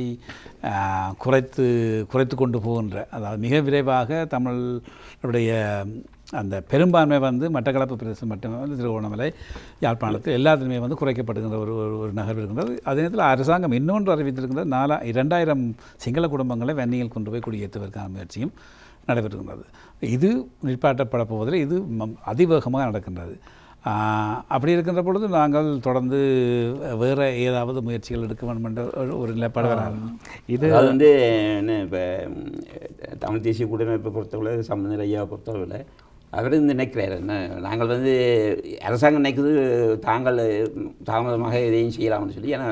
குறைத்து கொண்டு போகின்ற, அதாவது மிக விரைவாக தமிழருடைய அந்த பெரும்பான்மை மட்டக்களப்பு பிரதேசம் மட்டுமே திருகோணமலை யாழ்ப்பாணத்தில் எல்லாத்துலேயுமே குறைக்கப்படுகின்ற ஒரு நகர்வு இருக்கின்றது. அதே நேரத்தில் அரசாங்கம் இன்னொன்று அறிவித்திருக்கின்றது 2000 சிங்கள குடும்பங்களை வன்னியில் கொண்டு போய் குடியேற்றுவதற்கான முயற்சியும் நடைபெறுகின்றது. இது நிற்பாட்டப்பட போவதில் இது அதிவேகமாக நடக்கின்றது. அப்படி இருக்கின்ற பொழுது நாங்கள் தொடர்ந்து வேறு ஏதாவது முயற்சிகள் எடுக்க வேண்டும் என்ற ஒரு நிலைப்பாடு வராது. இது என்ன இப்போ தமிழ் தேசிய கூட்டமைப்பை பொறுத்தவரை சம்பந்தர் ஐயாவை பொறுத்தவரை அவர் நினைக்கிறார் நாங்கள் வந்து அரசாங்கம் நினைக்கிறது தாங்கள் தாமதமாக எதையும் செய்யலாம்னு சொல்லி. ஏன்னா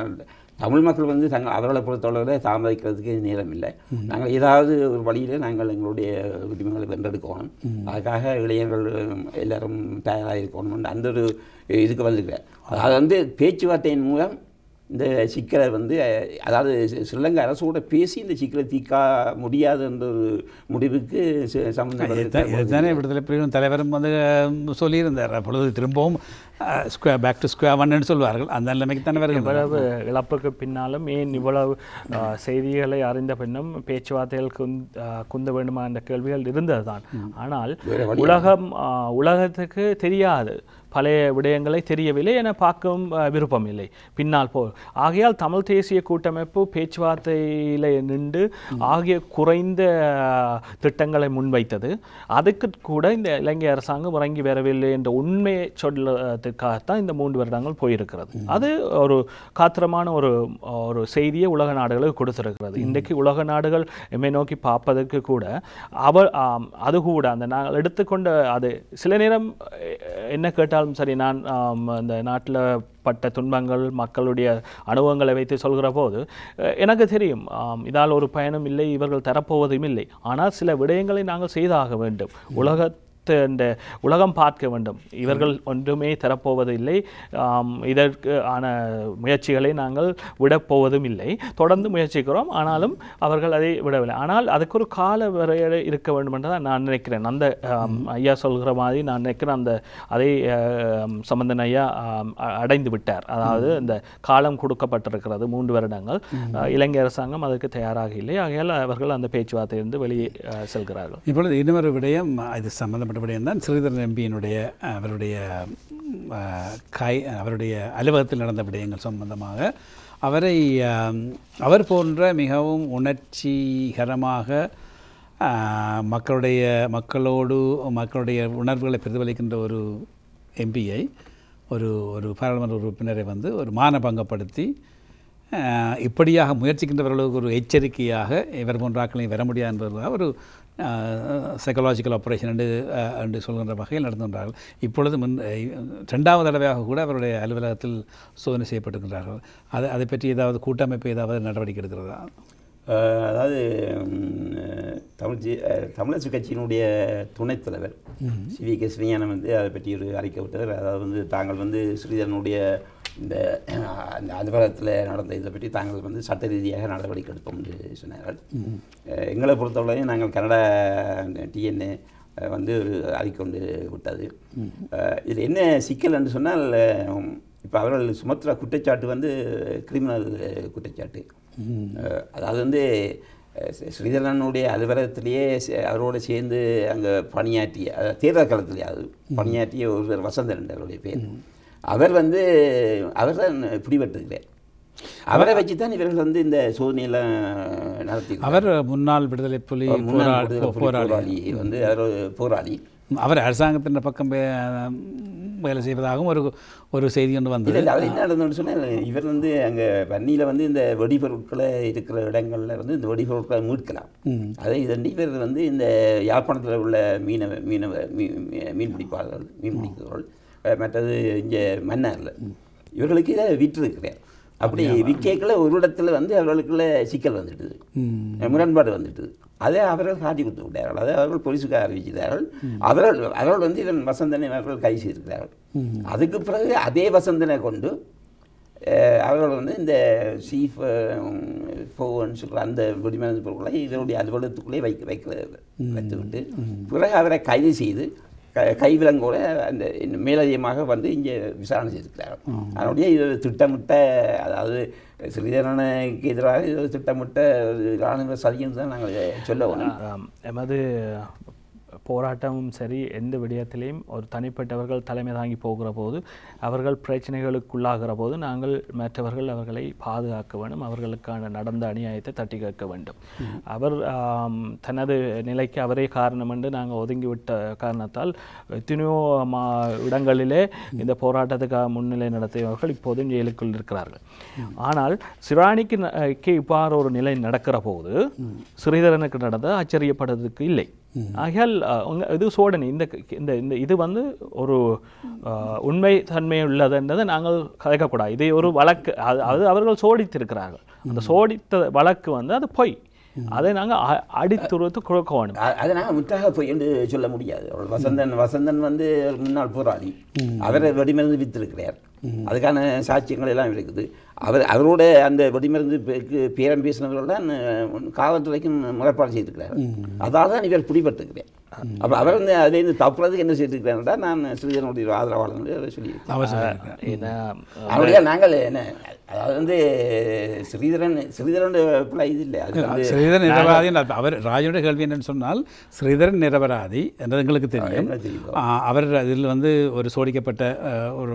தமிழ் மக்கள் வந்து அவர்களை பொறுத்தளவில் தாமதிக்கிறதுக்கு நேரம் இல்லை. நாங்கள் ஏதாவது ஒரு வழியில் நாங்கள் எங்களுடைய உரிமைகளை வென்றெடுக்கணும். அதுக்காக இளைஞர்கள் எல்லாரும் தயாராக இருக்கணும். அந்த ஒரு இதுக்கு வந்திருக்கிறார். அது வந்து பேச்சுவார்த்தையின் மூலம் இந்த சிக்கலை வந்து அதாவது ஸ்ரீலங்கா அரசோட பேசி இந்த சிக்கலை தீர்க்க முடியாது என்ற ஒரு முடிவுக்கு சம்பந்தப்பட்ட விடுதலை புலிகளின் தலைவரும் வந்து சொல்லியிருந்தார். அப்பொழுது திரும்பவும் பேக் டு ஸ்கொயர் ஒன்னு சொல்வார்கள். அந்த நிலைமைக்கு தானே இவ்வளவு இழப்புக்கு பின்னாலும் ஏன் இவ்வளவு செய்திகளை அறிந்த பின்னும் பேச்சுவார்த்தைகள் குந்த வேண்டுமா என்ற கேள்விகள் இருந்தது தான். ஆனால் உலகத்துக்கு தெரியாது, பழைய விடயங்களை தெரியவில்லை என பார்க்கவும் விருப்பம் இல்லை பின்னால் ஆகையால் தமிழ் தேசிய கூட்டமைப்பு பேச்சுவார்த்தையில் நின்று ஆகிய குறைந்த திட்டங்களை முன்வைத்தது. அதுக்கு கூட இந்த இலங்கை அரசாங்கம் இறங்கி வரவில்லை என்ற உண்மையை சொல்லுறதுக்காகத்தான் இந்த 3 வருடங்கள் போயிருக்கிறது. அது ஒரு காத்திரமான ஒரு செய்தியை உலக நாடுகளுக்கு கொடுத்திருக்கிறது. இன்றைக்கு உலக நாடுகள் எம்மை நோக்கி பார்ப்பதற்கு கூட அது கூட அந்த நாங்கள் எடுத்துக்கொண்ட அது சில நேரம் என்ன கேட்டால் சரி, நான் இந்த நாட்டில் பட்ட துன்பங்கள் மக்களுடைய அனுபவங்களை வைத்து சொல்கிற போது எனக்கு தெரியும் இதால் ஒரு பயனும் இல்லை, இவர்கள் தரப்போவதும் இல்லை. ஆனால் சில விடயங்களை நாங்கள் செய்தாக வேண்டும். உலகம் பார்க்க வேண்டும். இவர்கள் ஒன்றுமே தரப்போவது இல்லை, இதற்கு ஆன முயற்சிகளை நாங்கள் விடப்போவதும் இல்லை. தொடர்ந்து முயற்சிக்கிறோம், ஆனாலும் அவர்கள் அதை விடவில்லை. ஆனால் அதுக்கு ஒரு கால வரையறை இருக்க வேண்டும் என்று தான் நான் நினைக்கிறேன். அந்த ஐயா சொல்கிற மாதிரி நான் நினைக்கிறேன் அந்த அதை சம்பந்தன் ஐயா அடைந்து விட்டார். அதாவது இந்த காலம் கொடுக்கப்பட்டிருக்கிறது 3 வருடங்கள். இலங்கை அரசாங்கம் அதற்கு தயாராக இல்லை. ஆகையால் அவர்கள் அந்த பேச்சுவார்த்தையிலிருந்து வெளியே செல்கிறார்கள். இப்பொழுது இன்னொரு விடயம் இது சம்பந்தப்பட்ட விடயம் தான். ஸ்ரீதரன் எம்பியினுடைய அவருடைய அலுவலகத்தில் நடந்த விடயங்கள் சம்பந்தமாக அவர் போன்ற மிகவும் உணர்ச்சிகரமாக மக்களுடைய உணர்வுகளை பிரதிபலிக்கின்ற ஒரு எம்பியை ஒரு பாராளுமன்ற உறுப்பினரை வந்து ஒரு மானபங்கப்படுத்தி இப்படியாக முயற்சிக்கின்றவர்களுக்கு ஒரு எச்சரிக்கையாக இவர் போன்றாக்களையும் வர முடியாது என்பதாக ஒரு சைக்கலாஜிக்கல் ஆப்ரேஷன் என்று சொல்கின்ற வகையில் நடந்துகின்றார்கள். இப்பொழுது 2வது தடவையாக கூட அவருடைய அலுவலகத்தில் சோதனை செய்யப்பட்டிருக்கின்றார்கள். அதை பற்றி ஏதாவது கூட்டமைப்பு ஏதாவது நடவடிக்கை எடுக்கிறதா? அதாவது தமிழரசு கட்சியினுடைய துணைத் தலைவர் சி.வி.கே. சிவஞானம் வந்து அதை பற்றி ஒரு அறிக்கை விட்டவர். அதாவது வந்து தாங்கள் வந்து ஸ்ரீதரனுடைய இந்த அலுவலகத்தில் நடந்த இதை பற்றி தாங்கள் வந்து சட்ட ரீதியாக நடவடிக்கை எடுப்போம் என்று சொன்னார்கள். எங்களை பொறுத்தவரையும் நாங்கள் கனடா டிஎன்ஏ வந்து அறிக்கை கொண்டு விட்டது. இது என்ன சிக்கல் என்று சொன்னால், இப்போ அவர்கள் சுமத்துற குற்றச்சாட்டு வந்து கிரிமினல் குற்றச்சாட்டு. அதாவது வந்து ஸ்ரீதரனுடைய அலுவலகத்திலேயே அவரோடு சேர்ந்து அங்கே பணியாற்றிய தேர்தல் காலத்திலே அது பணியாற்றிய ஒருவர் வசந்தன் அவருடைய பேர். அவர் தான் பிடிபட்டிருக்கிறார். அவரை வச்சு தான் இவர்கள் வந்து இந்த சோதனையெல்லாம் நடத்தி. அவர் முன்னாள் விடுதலை புலி போராளி வந்து அவர் போராளி. அவர் அரசாங்கத்தின் பக்கம் வேலை செய்வதாகவும் ஒரு செய்தி ஒன்று வந்தது. இல்லை, அவர் என்ன நடந்தோன்னு சொன்னால், இவர் வந்து அங்கே வன்னியில் வந்து இந்த வெடிபொருட்களை இருக்கிற இடங்களில் வந்து இந்த வெடிபொருட்களை மீட்கலாம். அதை இவர் வந்து இந்த யாழ்ப்பாணத்தில் உள்ள மீன் பிடிக்கிறவர்கள் மற்றது இங்கே மன்னாரில் இவர்களுக்கு இதை விற்றுருக்கிறார். அப்படி விற்கல ஒரு இடத்துல வந்து அவர்களுக்குள்ள சிக்கல் வந்துட்டுது, முரண்பாடு வந்துட்டுது. அதை அவர்கள் காட்டி கொடுத்து விட்டார்கள். அதை அவர்கள் போலீஸுக்கு அறிவிச்சிட்டார்கள். அவர்கள் வந்து இதன் வசந்தனை அவர்கள் கைது செய்திருக்கிறார்கள். அதுக்கு பிறகு அதே வசந்தனை கொண்டு அவர்கள் வந்து இந்த சீஃப் ஃபோன்னு சொல்கிற அந்த வெடிமருந்து பொருட்களை இதனுடைய அலுவலகத்துக்குள்ளே வைத்துவிட்டு பிறகு அவரை கைது செய்து கைவிலங்கோட அந்த மேலதிகமாக வந்து இங்கே விசாரணை செய்திருக்கிறார்கள். அதனுடைய இது திட்டமிட்ட, அதாவது ஸ்ரீதரனுக்கு எதிராக இது திட்டமிட்ட இராணுவ சதின்னு தான் நாங்கள் சொல்ல வேணும். எமது போராட்டமும் சரி, எந்த விடயத்திலையும் ஒரு தனிப்பட்டவர்கள் தலைமை தாங்கி போகிற போது, அவர்கள் பிரச்சனைகளுக்குள்ளாகிற போது நாங்கள் மற்றவர்கள் அவர்களை பாதுகாக்க வேண்டும், அவர்களுக்கான நடந்த அநியாயத்தை தட்டி கேட்க வேண்டும். அவர் தனது நிலைக்கு அவரே காரணம் என்று நாங்கள் ஒதுங்கிவிட்ட காரணத்தால் எத்தனையோ இடங்களிலே இந்த போராட்டத்துக்காக முன்னிலை நடத்தியவர்கள் இப்போதும் ஜெயிலுக்குள் இருக்கிறார்கள். ஆனால் சிராணிக்கு இவ்வாறு ஒரு நிலை நடக்கிற போது ஸ்ரீதரனுக்கு நடந்த ஆச்சரியப்படுறதுக்கு இல்லை. ஆகையால் இது சோடனை இந்த இந்த இந்த இது வந்து ஒரு உண்மை தன்மை உள்ளதுன்றதை நாங்கள் கதைக்கக்கூடாது. இது ஒரு வழக்கு, அது அவர்கள் சோடித்திருக்கிறார்கள். அந்த சோடித்த வழக்கு வந்து அது பொய். அதை நாங்கள் அடித்துருத்து கொடுக்க வேணும். அதை நாங்கள் முற்றாக பொய் என்று சொல்ல முடியாது. வசந்தன் வந்து முன்னாள் போராளி, அவரை வெடிமருந்து வித்திருக்கிறார். அதுக்கான சாட்சியங்கள் எல்லாம் இருக்குது. அவரோட அந்த வெடிமருந்து பேரம் பேசினவர்கள் காவல்துறைக்கும் முறைப்பாடு செய்திருக்கிறார். அதால் தான் இவர் பிடிபட்டிருக்கிறேன். அப்போ அவர் வந்து அதிலேருந்து தப்புறதுக்கு என்ன செய்திருக்கிறார்னா, நான் ஸ்ரீதரனுடைய ஆதரவாளர் சொல்லியிருக்கேன். அவருடைய நாங்கள் என்ன, அதாவது வந்து ஸ்ரீதரன் பிள்ளை இது இல்லை. அது ஸ்ரீதரன் நிரபராதி. அவர் ராஜனுடைய கேள்வி என்னன்னு சொன்னால், ஸ்ரீதரன் நிரபராதி என்றது எங்களுக்கு தெரியும். அவர் இதில் வந்து ஒரு சோடிக்கப்பட்ட ஒரு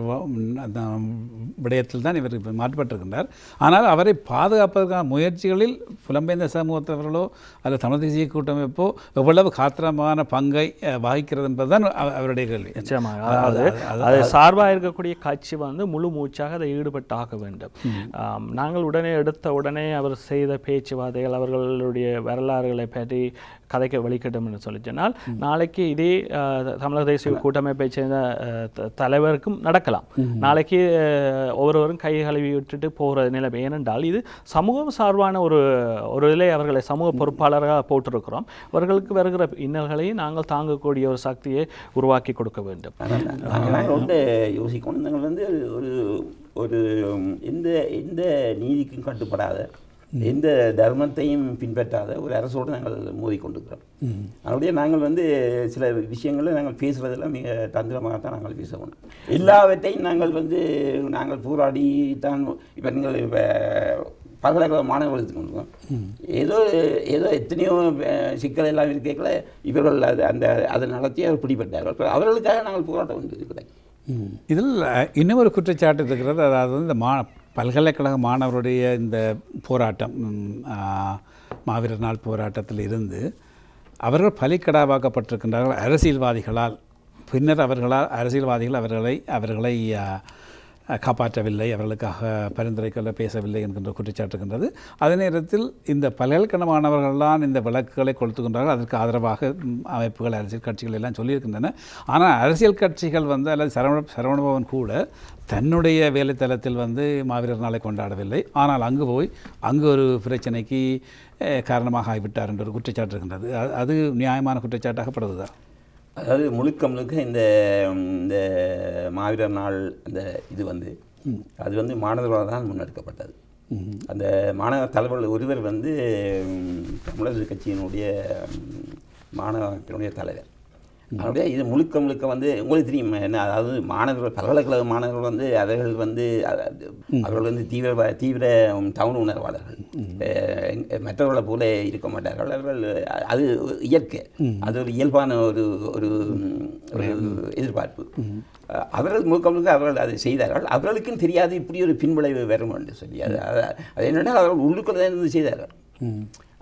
விடயத்தில் தான் இவர் மாற்றப்பட்டிருக்கின்றார். ஆனால் அவரை பாதுகாப்பதற்கான முயற்சிகளில் புலம்பெயர்ந்த சமூகத்தவர்களோ அல்லது தமிழ் தேசிய கூட்டமைப்போ எவ்வளவு காத்திரமான பங்கை வகிக்கிறது என்பதுதான் அவருடைய கேள்வி. நிச்சயமாக அது சார்பாக இருக்கக்கூடிய கட்சி வந்து முழு மூச்சாக அதை ஈடுபட்டாக வேண்டும். நாங்கள் எடுத்த உடனே அவர் செய்த பேச்சுவார்த்தைகள், அவர்களுடைய வரலாறுகளை பற்றி கதைக்க வழிகட்டும் என்று சொல்லி சொன்னால், நாளைக்கு இதே தமிழக தேசிய கூட்டமைப்பை சேர்ந்த தலைவருக்கும் நடக்கலாம். நாளைக்கு ஒவ்வொருவரும் கை கழுவி விட்டுட்டு போகிற நிலைமை. ஏனென்றால் இது சமூகம் சார்பான ஒரு இதிலே அவர்களை சமூக பொறுப்பாளராக போட்டிருக்கிறோம். அவர்களுக்கு வருகிற இன்னல்களையும் நாங்கள் தாங்கக்கூடிய ஒரு சக்தியை உருவாக்கி கொடுக்க வேண்டும். ரொம்ப யோசிக்கணும். நாங்கள் வந்து ஒரு எந்த நீதிக்கும் கட்டுப்படாத, எந்த தர்மத்தையும் பின்பற்றாத ஒரு அரசோடு நாங்கள் மோதிக்கொண்டிருக்கிறோம். அதனுடைய நாங்கள் வந்து சில விஷயங்களில் நாங்கள் பேசுகிறதெல்லாம் மிக தந்திரமாகத்தான் நாங்கள் பேசணும். எல்லாவற்றையும் நாங்கள் போராடி தான். இப்போ நீங்கள் பல்கலைக்கழக மாணவர்கள் எடுத்துக்கொண்டிருக்கோம். ஏதோ எத்தனையோ சிக்கல் எல்லாம் இருக்கல இவர்கள் அதை நடத்தி அவர் பிடிபட்டார்கள். அவர்களுக்காக நாங்கள் போராட்டம் வேண்டியிருக்கிறோம். இதில் இன்னொரு குற்றச்சாட்டு இருக்கிறது. அதாவது இந்த பல்கலைக்கழக மாணவருடைய இந்த போராட்டம், மாவீரர் நாள் போராட்டத்தில் இருந்து அவர்கள் பலிக்கடாவாக்கப்பட்டிருக்கின்றார்கள் அரசியல்வாதிகளால். பின்னர் அரசியல்வாதிகள் அவர்களை காப்பாற்றவில்லை, அவர்களுக்காக பரிந்துரைக்கல பேசவில்லை என்கின்ற குற்றச்சாட்டு இருக்கின்றது. அதே நேரத்தில் இந்த பல்கலைக்கழக மாணவர்கள்தான் இந்த விளக்குகளை கொளுத்துகின்றார்கள். அதற்கு ஆதரவாக அமைப்புகள், அரசியல் கட்சிகள் எல்லாம் சொல்லியிருக்கின்றன. ஆனால் அரசியல் கட்சிகள் வந்து அல்லது சரவணபவன் கூட தன்னுடைய வேலைத்தளத்தில் வந்து மாவீரர் நாளை கொண்டாடவில்லை. ஆனால் அங்கு ஒரு பிரச்சனைக்கு காரணமாக ஆகிவிட்டார் என்ற ஒரு குற்றச்சாட்டு இருக்கின்றது. அது நியாயமான குற்றச்சாட்டாகப்படுவதா? அதாவது முழுக்க இந்த மாவீரர் நாள் அந்த இது வந்து அது வந்து மாணவர்களால் தான் முன்னெடுக்கப்பட்டது. அந்த மாணவர் தலைவர்கள் ஒருவர் வந்து தமிழர் கட்சியினுடைய மாணவர்களுடைய தலைவர். அதனுடைய இது முழுக்க வந்து உங்களுக்கு தெரியும் என்ன, அதாவது மாணவர்கள், பல்கலைக்கழக மாணவர்கள் வந்து அவர்கள் வந்து தீவிர டவுன் உணர்வாளர்கள். மற்றவர்களை போல இருக்க மாட்டார்கள். அவர்கள் அது இயற்கை, அது ஒரு இயல்பான ஒரு எதிர்பார்ப்பு. அவர்கள் முழுக்க அவர்கள் அதை செய்தார்கள். அவர்களுக்கும் தெரியாது இப்படி ஒரு பின்விளைவு வரும் என்று சொல்லி. அது என்னென்னா அவர்கள் உள்ளுக்குள்ளே இருந்து செய்தார்கள்.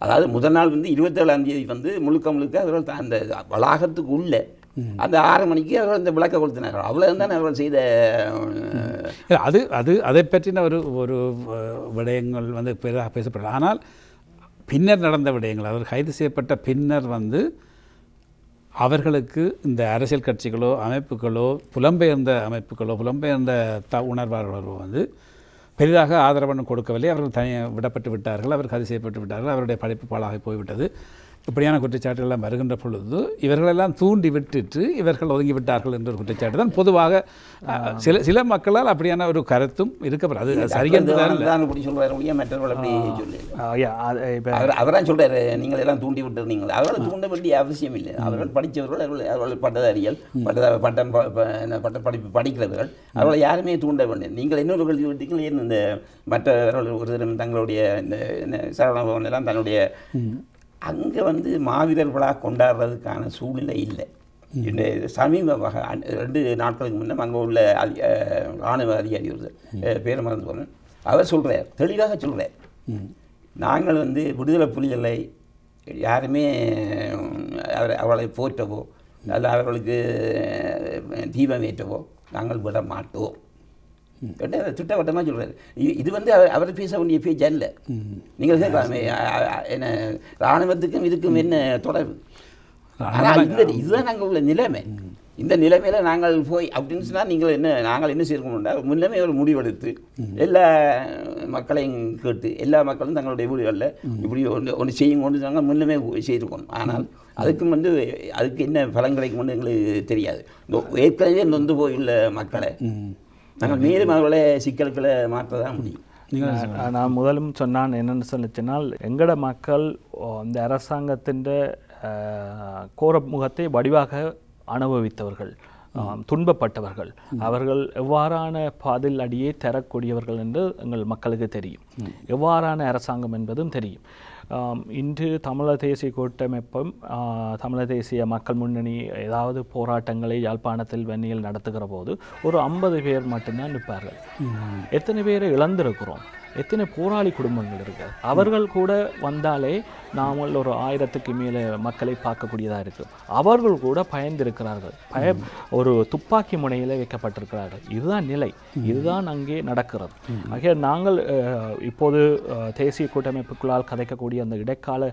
அதாவது முதல் நாள் வந்து 27ஆம் தேதி வந்து முழுக்க அவர்கள் அந்த வளாகத்துக்கு உள்ள அந்த 6 மணிக்கு அவர்கள் அந்த விளக்க கொளுத்தினார்கள். அவ்வளோ தான் அவர்கள் செய்த அதை பற்றின ஒரு விடயங்கள் வந்து பெரிதாக பேசப்படல. ஆனால் பின்னர் நடந்த விடயங்கள், அவர் கைது செய்யப்பட்ட பின்னர் வந்து அவர்களுக்கு இந்த அரசியல் கட்சிகளோ அமைப்புகளோ புலம்பெயர்ந்த அமைப்புகளோ புலம்பெயர்ந்த உணர்வாளர்களோ வந்து பெரிதாக ஆதரவு கொடுக்கவில்லை. அவர்கள் தனியாக விடப்பட்டு விட்டார்கள், அவர் கைது செய்யப்பட்டு விட்டார்கள், அவருடைய படிப்பு பாழாகி போய்விட்டது. இப்படியான குற்றச்சாட்டுகள் எல்லாம் வருகின்ற பொழுது இவர்களெல்லாம் தூண்டி விட்டுட்டு இவர்கள் ஒதுங்கிவிட்டார்கள் என்ற ஒரு குற்றச்சாட்டு தான் பொதுவாக சில மக்களால் அப்படியான ஒரு கருத்தும் இருக்கப்படும். அது சரியானதான் அவரான் சொல்றாரு, நீங்கள் எல்லாம் தூண்டி விட்டு நீங்கள் அவர்களை தூண்ட வேண்டிய அவசியம் இல்லை. அவர்கள் படித்தவர்கள், அவர்கள் பட்டதாரிகள், பட்ட படிப்பு படிக்கிறவர்கள், அவர்களை யாருமே தூண்ட வேண்டும். நீங்கள் இன்னொரு கல்வி விட்டீங்கள். ஏன் இந்த மற்றவர்கள் ஒரு தினம் தங்களுடைய இந்த சரவணபவன் எல்லாம் தன்னுடைய அங்கே வந்து மாவீரர் விழா கொண்டாடுறதுக்கான சூழ்நிலை இல்லை. இந்த சமீப 2 நாட்களுக்கு முன்னே அங்கே உள்ள இராணுவ அதிகாரி ஒரு பேரை மறந்து போனேன், அவர் சொல்கிறார், தெளிவாக சொல்கிறார், நாங்கள் வந்து விடுதலை புலிகளை யாருமே அவர்களை போற்றவோ அல்ல அவர்களுக்கு தீபம் ஏற்றவோ நாங்கள் விட மாட்டோம். திட்டவட்டமாக சொல்கிறார். இது வந்து அவர் பேச வேண்டிய பேச்சு அல்ல. நீங்கள் கேட்கலாமே, என்ன இராணுவத்துக்கும் இதுக்கும் என்ன தொடர்பு? ஆனால் இதுதான் நாங்கள் உள்ள நிலைமை. இந்த நிலைமையில நாங்கள் போய் அப்படின்னு சொன்னால் நாங்கள் என்ன செய்யணும்னா முன்னமே ஒரு முடிவெடுத்து எல்லா மக்களையும் கேட்டு எல்லா மக்களும் தங்களுடைய வீடுகளில் இப்படி ஒன்று செய்யும் கொண்டு நாங்கள் முன்னமே செய்திருக்கணும். ஆனால் அதுக்கு என்ன பலன் கிடைக்கும்னு எங்களுக்கு தெரியாது. ஏற்கனவே நொந்து போயுள்ள மக்களை நாங்கள் மேலும் அவர்களை சிக்கல்களை மாற்ற தான் முடியும். நான் முதலும் சொன்னான் என்னென்னு சொல்லிச்சுனால் எங்கட மக்கள் இந்த அரசாங்கத்தின் கோர முகத்தை வடிவாக அனுபவித்தவர்கள், துன்பப்பட்டவர்கள், அவர்கள் எவ்வாறான பதில் அடியை தரக்கூடியவர்கள் என்று எங்கள் மக்களுக்கு தெரியும். எவ்வாறான அரசாங்கம் என்பதும் தெரியும். இன்று தமிழர் தேசிய கூட்டமைப்பும் தமிழர் தேசிய மக்கள் முன்னணி ஏதாவது போராட்டங்களை யாழ்ப்பாணத்தில் வெண்ணியில் நடத்துகிற போது ஒரு 50 பேர் மட்டும்தான் நிற்பார்கள். எத்தனை பேரை இழந்திருக்கிறோம், எத்தனை போராளி குடும்பங்கள் இருக்குது. அவர்கள் கூட வந்தாலே நாமல் ஒரு 1000க்கு மேலே மக்களை பார்க்கக்கூடியதாக இருக்குது. அவர்கள் கூட பயந்திருக்கிறார்கள், ஒரு துப்பாக்கி முனையில் வைக்கப்பட்டிருக்கிறார்கள். இதுதான் நிலை, இதுதான் அங்கே நடக்கிறது. ஆகிய நாங்கள் இப்போது தேசிய கூட்டமைப்புக்குள்ளால் கதைக்கக்கூடிய அந்த இடைக்கால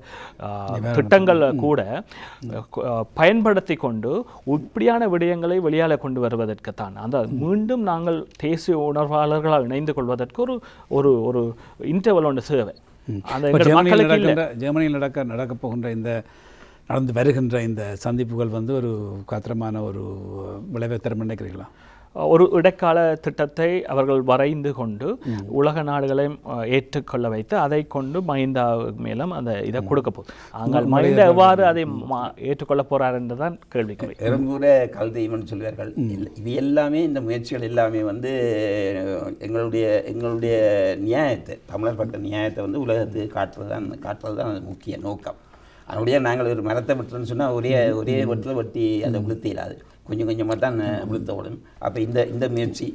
திட்டங்களை கூட பயன்படுத்தி கொண்டு இப்படியான விடயங்களை வெளியால கொண்டு வருவதற்குத்தான் அந்த மீண்டும் நாங்கள் தேசிய உணர்வாளர்களால் இணைந்து கொள்வதற்கு ஒரு ஒரு இன்டர்வல் ஒன்று சேவை. ஜெர்மனியில் நடக்க போகின்ற இந்த நடந்து வருகின்ற இந்த சந்திப்புகள் வந்து ஒரு காத்திரமான ஒரு விளைவை தரும் நினைக்கிறீங்களா? ஒரு இடைக்கால திட்டத்தை அவர்கள் வரைந்து கொண்டு உலக நாடுகளையும் ஏற்றுக்கொள்ள வைத்து அதை கொண்டு மஹிந்தா மேலும் அந்த இதை கொடுக்க போகுது. ஆனால் மஹிந்தா எவ்வாறு அதை ஏற்றுக்கொள்ள போறார் என்றுதான் கேள்விக்குறி. எறும்பூர கல்தெய்வம்னு சொல்வார்கள். இது எல்லாமே இந்த முயற்சிகள் எல்லாமே வந்து எங்களுடைய நியாயத்தை, தமிழர் பட்ட நியாயத்தை வந்து உலகத்துக்கு காட்டுறது தான் முக்கிய நோக்கம். அதனுடைய நாங்கள் ஒரு மரத்தை வெட்டுறோன்னு சொன்னால் ஒரே வெட்டில் வெட்டி அதை விழுத்திடாது, கொஞ்சம் கொஞ்சமாக தான் விழுத்தப்படும். அப்போ இந்த முயற்சி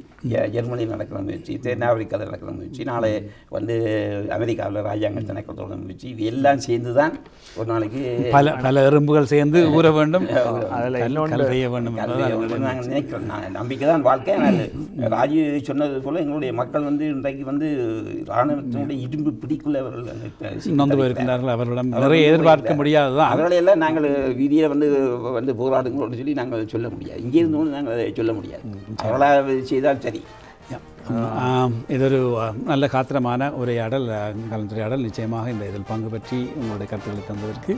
ஜெர்மனியில் நடக்கிற முயற்சி, தென்னாப்பிரிக்காவில் நடக்கிற முயற்சி, நாளை வந்து அமெரிக்காவில் ராஜாங்கத்தை நடக்கிறதோட முயற்சி, இது எல்லாம் சேர்ந்து தான் ஒரு நாளைக்கு பல எறும்புகள் சேர்ந்து ஊற வேண்டும், அதில் செய்ய வேண்டும் நாங்கள் நினைக்கிறோம். நம்பிக்கை தான் வாழ்க்கை. ராஜி சொன்னது போல் எங்களுடைய மக்கள் வந்து இன்றைக்கு வந்து இராணுவத்தினுடைய இரும்பு பிடிக்குள்ளவர்கள் நொந்து போயிருக்கிறார்கள். அவர்களிடம் நிறைய எதிர்பார்க்க முடியாதுதான். அவர்களையெல்லாம் நாங்கள் வீதியை வந்து போராடுங்களோடு சொல்லி நாங்கள் சொல்ல முடியாது. இங்கே இருந்தோன்னு நாங்கள் சொல்ல முடியாது. அவர்களாக செய்தால் சரி. இது ஒரு நல்ல காத்திரமான கலந்துரையாடல். நிச்சயமாக இந்த இதில் பங்கு பற்றி உங்களுடைய கருத்துக்களை தந்ததற்கு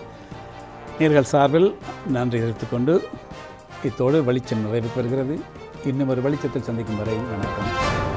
நேர்கள் சார்பில் நன்றி தெரிவித்துக்கொண்டு இத்தோடு வெளிச்சம் நிறைவு பெறுகிறது. இன்னும் ஒரு வெளிச்சத்தில் சந்திக்கும் வரை வணக்கம்.